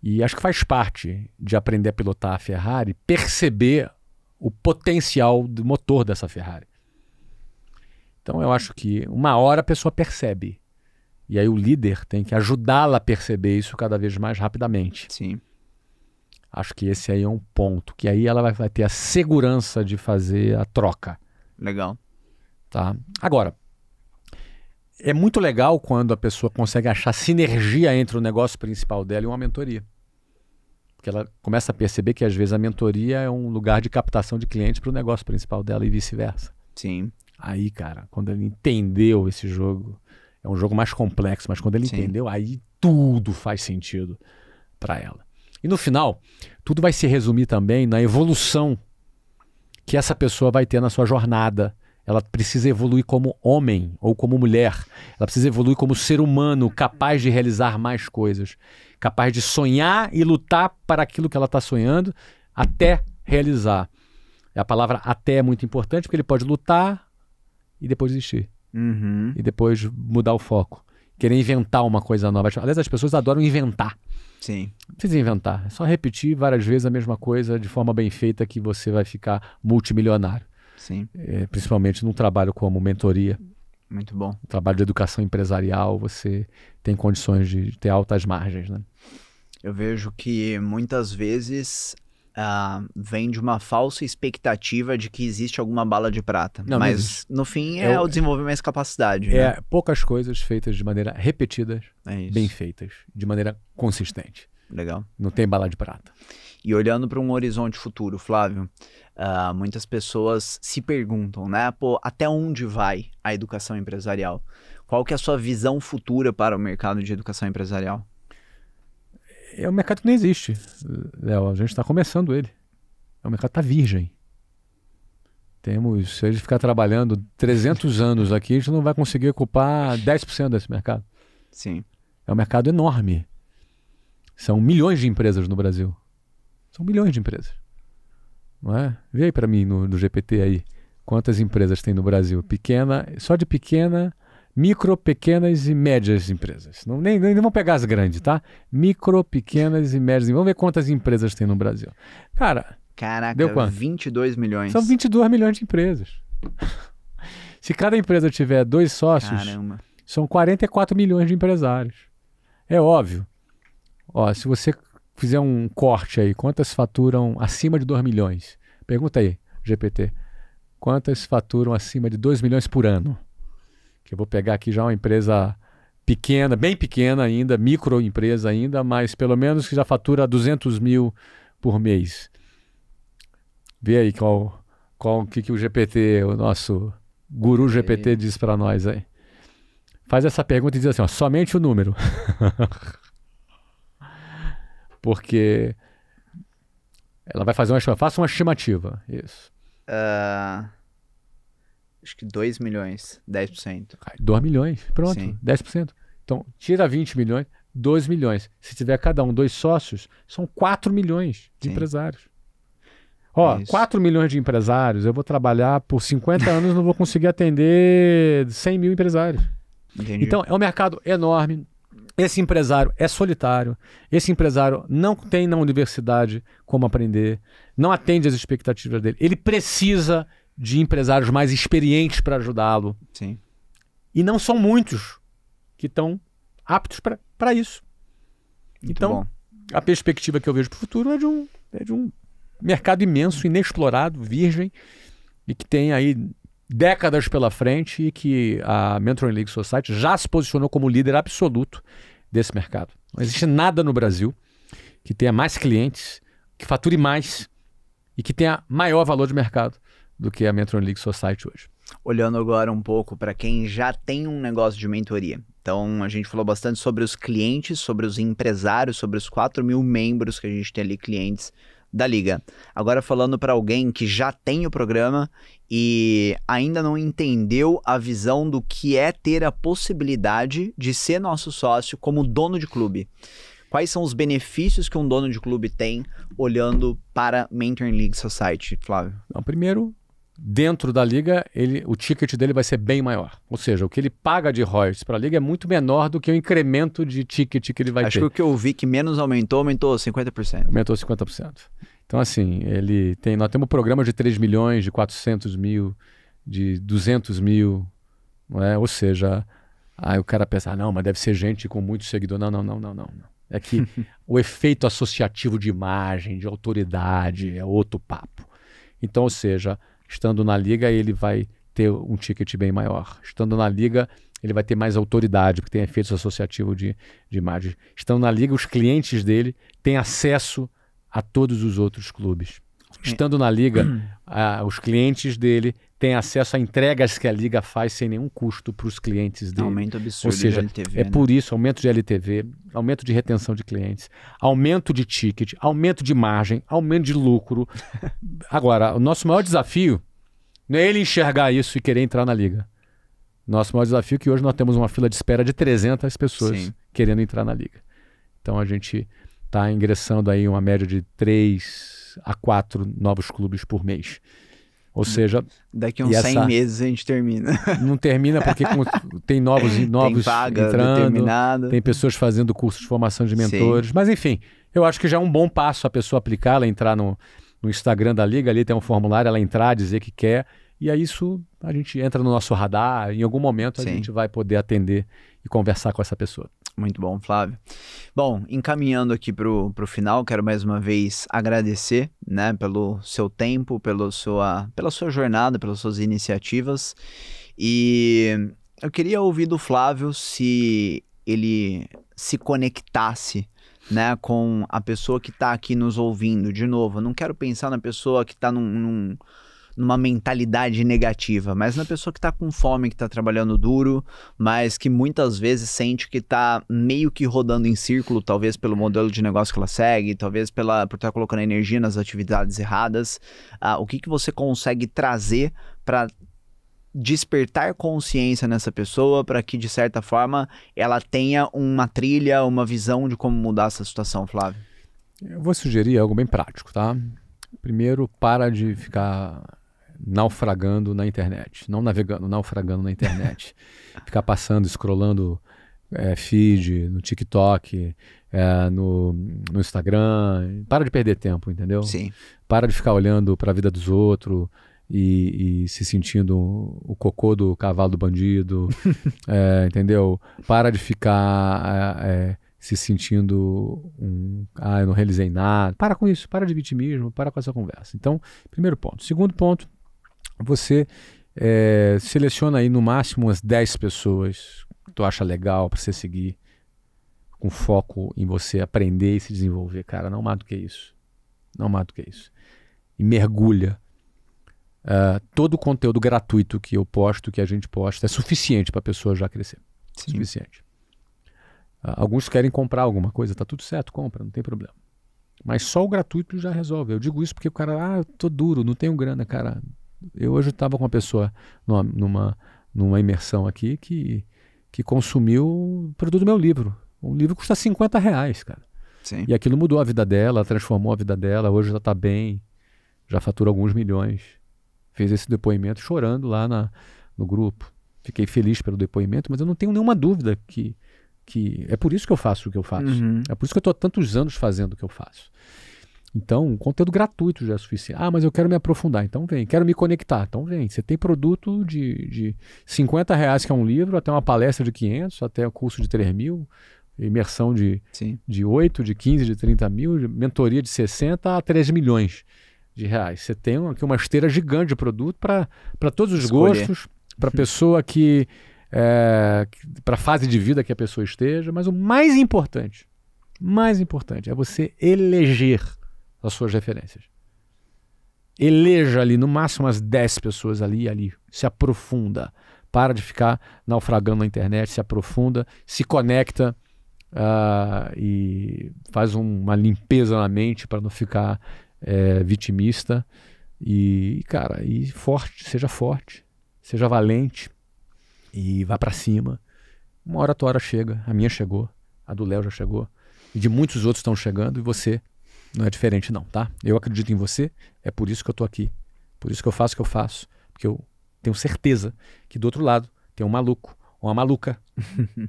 E acho que faz parte de aprender a pilotar a Ferrari, perceber o potencial do motor dessa Ferrari. Então eu acho que uma hora a pessoa percebe. E aí o líder tem que ajudá-la a perceber isso cada vez mais rapidamente. Sim. Acho que esse aí é um ponto, que aí ela vai ter a segurança de fazer a troca. Legal. Tá? Agora, é muito legal quando a pessoa consegue achar sinergia entre o negócio principal dela e uma mentoria. Porque ela começa a perceber que às vezes a mentoria é um lugar de captação de clientes para o negócio principal dela e vice-versa. Sim. Aí, cara, quando ele entendeu esse jogo, é um jogo mais complexo, mas quando ele entendeu, aí tudo faz sentido para ela. E no final, tudo vai se resumir também na evolução que essa pessoa vai ter na sua jornada. Ela precisa evoluir como homem ou como mulher. Ela precisa evoluir como ser humano, capaz de realizar mais coisas. Capaz de sonhar e lutar para aquilo que ela está sonhando até realizar. A palavra até é muito importante porque ele pode lutar e depois desistir. E depois mudar o foco. Querer inventar uma coisa nova. Aliás, as pessoas adoram inventar. Sim. Não precisa inventar. É só repetir várias vezes a mesma coisa de forma bem feita que você vai ficar multimilionário. Sim. Principalmente num trabalho como mentoria. Muito bom. Um trabalho de educação empresarial, você tem condições de ter altas margens, né? Eu vejo que muitas vezes vem de uma falsa expectativa de que existe alguma bala de prata. Não, mas no fim é o desenvolver mais capacidade. Né? Poucas coisas feitas de maneira repetidas, bem feitas, de maneira consistente. Legal. Não tem bala de prata. E olhando para um horizonte futuro, Flávio, muitas pessoas se perguntam, né? Pô, até onde vai a educação empresarial? Qual que é a sua visão futura para o mercado de educação empresarial? É um mercado que não existe, Léo. A gente está começando ele. O mercado está virgem. Se a gente ficar trabalhando 300 anos aqui, a gente não vai conseguir ocupar 10% desse mercado. Sim. É um mercado enorme. São milhões de empresas no Brasil. São milhões de empresas. Não é? Vê aí para mim no GPT aí. Quantas empresas tem no Brasil? Só de pequena, micro, pequenas e médias empresas. Nem vamos pegar as grandes, tá? Micro, pequenas e médias. Vamos ver quantas empresas tem no Brasil. Caraca, deu quanto? 22 milhões. São 22 milhões de empresas. Se cada empresa tiver 2 sócios, caramba, são 44 milhões de empresários. É óbvio. Se você fizer um corte aí, quantas faturam acima de 2 milhões? Pergunta aí, GPT. Quantas faturam acima de 2 milhões por ano? Que eu vou pegar aqui já uma empresa pequena, bem pequena ainda, microempresa ainda, mas pelo menos que já fatura 200 mil por mês. Vê aí o que o GPT, o nosso guru GPT diz para nós aí. Faz essa pergunta e diz assim, somente o número. Porque ela vai fazer faça uma estimativa. Isso. Acho que 2 milhões, 10%. 2 milhões, pronto, Sim. 10%. Então, tira 20 milhões, 2 milhões. Se tiver cada um 2 sócios, são 4 milhões de empresários. 4 milhões de empresários, eu vou trabalhar por 50 anos, não vou conseguir atender 100 mil empresários. Entendi. Então, é um mercado enorme. Esse empresário é solitário, esse empresário não tem na universidade como aprender, não atende às expectativas dele. Ele precisa de empresários mais experientes para ajudá-lo. Sim. E não são muitos que estão aptos para isso. Muito então, bom. A perspectiva que eu vejo para o futuro é de um mercado imenso, inexplorado, virgem, e que tem aí décadas pela frente e que a Mentoring League Society já se posicionou como líder absoluto desse mercado. Não existe nada no Brasil que tenha mais clientes, que fature mais e que tenha maior valor de mercado do que a Mentoring League Society hoje. Olhando agora um pouco para quem já tem um negócio de mentoria. Então, a gente falou bastante sobre os clientes, sobre os empresários, sobre os 4 mil membros que a gente tem ali, clientes da Liga. Agora falando para alguém que já tem o programa e ainda não entendeu a visão do que é ter a possibilidade de ser nosso sócio como dono de clube. Quais são os benefícios que um dono de clube tem olhando para Mentoring League Society, Flávio? Então, primeiro, dentro da Liga, o ticket dele vai ser bem maior. Ou seja, o que ele paga de royalties para a Liga é muito menor do que o incremento de ticket que ele vai ter. Acho que o que eu vi que menos aumentou 50%. Aumentou 50%. Então, assim, nós temos programas de 3 milhões, de 400 mil, de 200 mil, não é? Ou seja, aí o cara pensa, não, mas deve ser gente com muito seguidor. Não. É que o efeito associativo de imagem, de autoridade, é outro papo. Então, ou seja, estando na Liga, ele vai ter um ticket bem maior. Estando na Liga, ele vai ter mais autoridade, porque tem efeitos associativos de imagem. Estando na Liga, os clientes dele têm acesso a todos os outros clubes. Estando na Liga, os clientes dele têm acesso a entregas que a Liga faz sem nenhum custo para os clientes dele. Aumento absurdo. Ou seja, de LTV, por isso, aumento de LTV, aumento de retenção de clientes, aumento de ticket, aumento de margem, aumento de lucro. Agora, o nosso maior desafio não é ele enxergar isso e querer entrar na Liga. Nosso maior desafio é que hoje nós temos uma fila de espera de 300 pessoas querendo entrar na Liga. Então a gente está ingressando aí uma média de 3 a 4 novos clubes por mês. Ou seja... Daqui a uns 100 meses a gente termina. Não termina porque tem novos tem vaga entrando, tem pessoas fazendo cursos de formação de mentores. Mas enfim, eu acho que já é um bom passo a pessoa aplicar, ela entrar no Instagram da Liga, ali tem um formulário, ela entrar, dizer que quer, e aí isso a gente entra no nosso radar, em algum momento a gente vai poder atender e conversar com essa pessoa. Muito bom, Flávio. Bom, encaminhando aqui para o final, quero mais uma vez agradecer, né, pelo seu tempo, pela sua jornada, pelas suas iniciativas. E eu queria ouvir do Flávio se ele se conectasse, né, com a pessoa que está aqui nos ouvindo. De novo, eu não quero pensar na pessoa que está numa mentalidade negativa, mas na pessoa que está com fome, que está trabalhando duro, mas que muitas vezes sente que está meio que rodando em círculo, talvez pelo modelo de negócio que ela segue, talvez por estar colocando energia nas atividades erradas. O que você consegue trazer para despertar consciência nessa pessoa, para que, de certa forma, ela tenha uma trilha, uma visão de como mudar essa situação, Flávio? Eu vou sugerir algo bem prático, tá? Primeiro, para de ficar naufragando na internet. Não navegando, naufragando na internet. Ficar passando, scrollando feed, no TikTok, no Instagram. Para de perder tempo, entendeu? Sim. Para de ficar olhando para a vida dos outros e se sentindo o cocô do cavalo do bandido. Entendeu? Para de ficar... se sentindo eu não realizei nada. Para com isso, para de vitimismo, para com essa conversa. Então, primeiro ponto. Segundo ponto, você seleciona aí no máximo umas 10 pessoas que tu acha legal para você seguir, com foco em você aprender e se desenvolver. Cara, não mais do que isso. Não mais do que isso. E mergulha. Todo o conteúdo gratuito que eu posto, que a gente posta, é suficiente para a pessoa já crescer. Sim. Suficiente. Alguns querem comprar alguma coisa, tá tudo certo, compra, não tem problema. Mas só o gratuito já resolve. Eu digo isso porque o cara, eu tô duro, não tenho grana, cara. Eu hoje estava com uma pessoa numa imersão aqui que consumiu o produto do meu livro. O livro custa R$50, cara. Sim. E aquilo mudou a vida dela, transformou a vida dela, hoje já tá bem, já fatura alguns milhões. Fez esse depoimento chorando lá no grupo. Fiquei feliz pelo depoimento, mas eu não tenho nenhuma dúvida que é por isso que eu faço o que eu faço. Uhum. É por isso que eu estou há tantos anos fazendo o que eu faço. Então, conteúdo gratuito já é suficiente. Mas eu quero me aprofundar. Então vem. Quero me conectar. Então vem. Você tem produto de R$50, que é um livro, até uma palestra de 500, até o curso de 3 mil, imersão de 8, de 15, de 30 mil, mentoria de 60 a 3 milhões de reais. Você tem aqui uma esteira gigante de produto para todos os gostos, para a pessoa que... para a fase de vida que a pessoa esteja, mas o mais importante é você eleger as suas referências. Eleja ali no máximo umas 10 pessoas ali, se aprofunda, para de ficar naufragando na internet, se aprofunda, se conecta e faz uma limpeza na mente para não ficar vitimista e forte, seja valente. E vá pra cima. Uma hora a tua hora chega. A minha chegou. A do Léo já chegou. E de muitos outros estão chegando. E você não é diferente não, tá? Eu acredito em você. É por isso que eu tô aqui. Por isso que eu faço o que eu faço. Porque eu tenho certeza que do outro lado tem um maluco ou uma maluca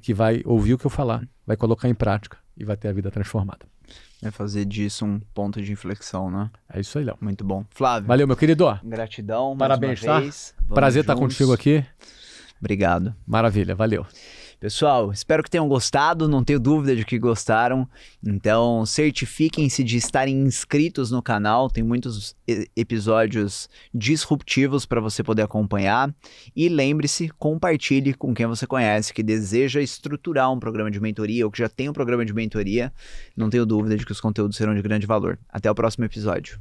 que vai ouvir o que eu falar, vai colocar em prática e vai ter a vida transformada. É fazer disso um ponto de inflexão, né? É isso aí, Léo. Muito bom. Flávio. Valeu, meu querido. Gratidão. Parabéns, mais uma vez. Prazer estar contigo aqui. Obrigado. Maravilha, valeu. Pessoal, espero que tenham gostado, não tenho dúvida de que gostaram. Então, certifiquem-se de estarem inscritos no canal, tem muitos episódios disruptivos para você poder acompanhar. E lembre-se, compartilhe com quem você conhece que deseja estruturar um programa de mentoria ou que já tem um programa de mentoria. Não tenho dúvida de que os conteúdos serão de grande valor. Até o próximo episódio.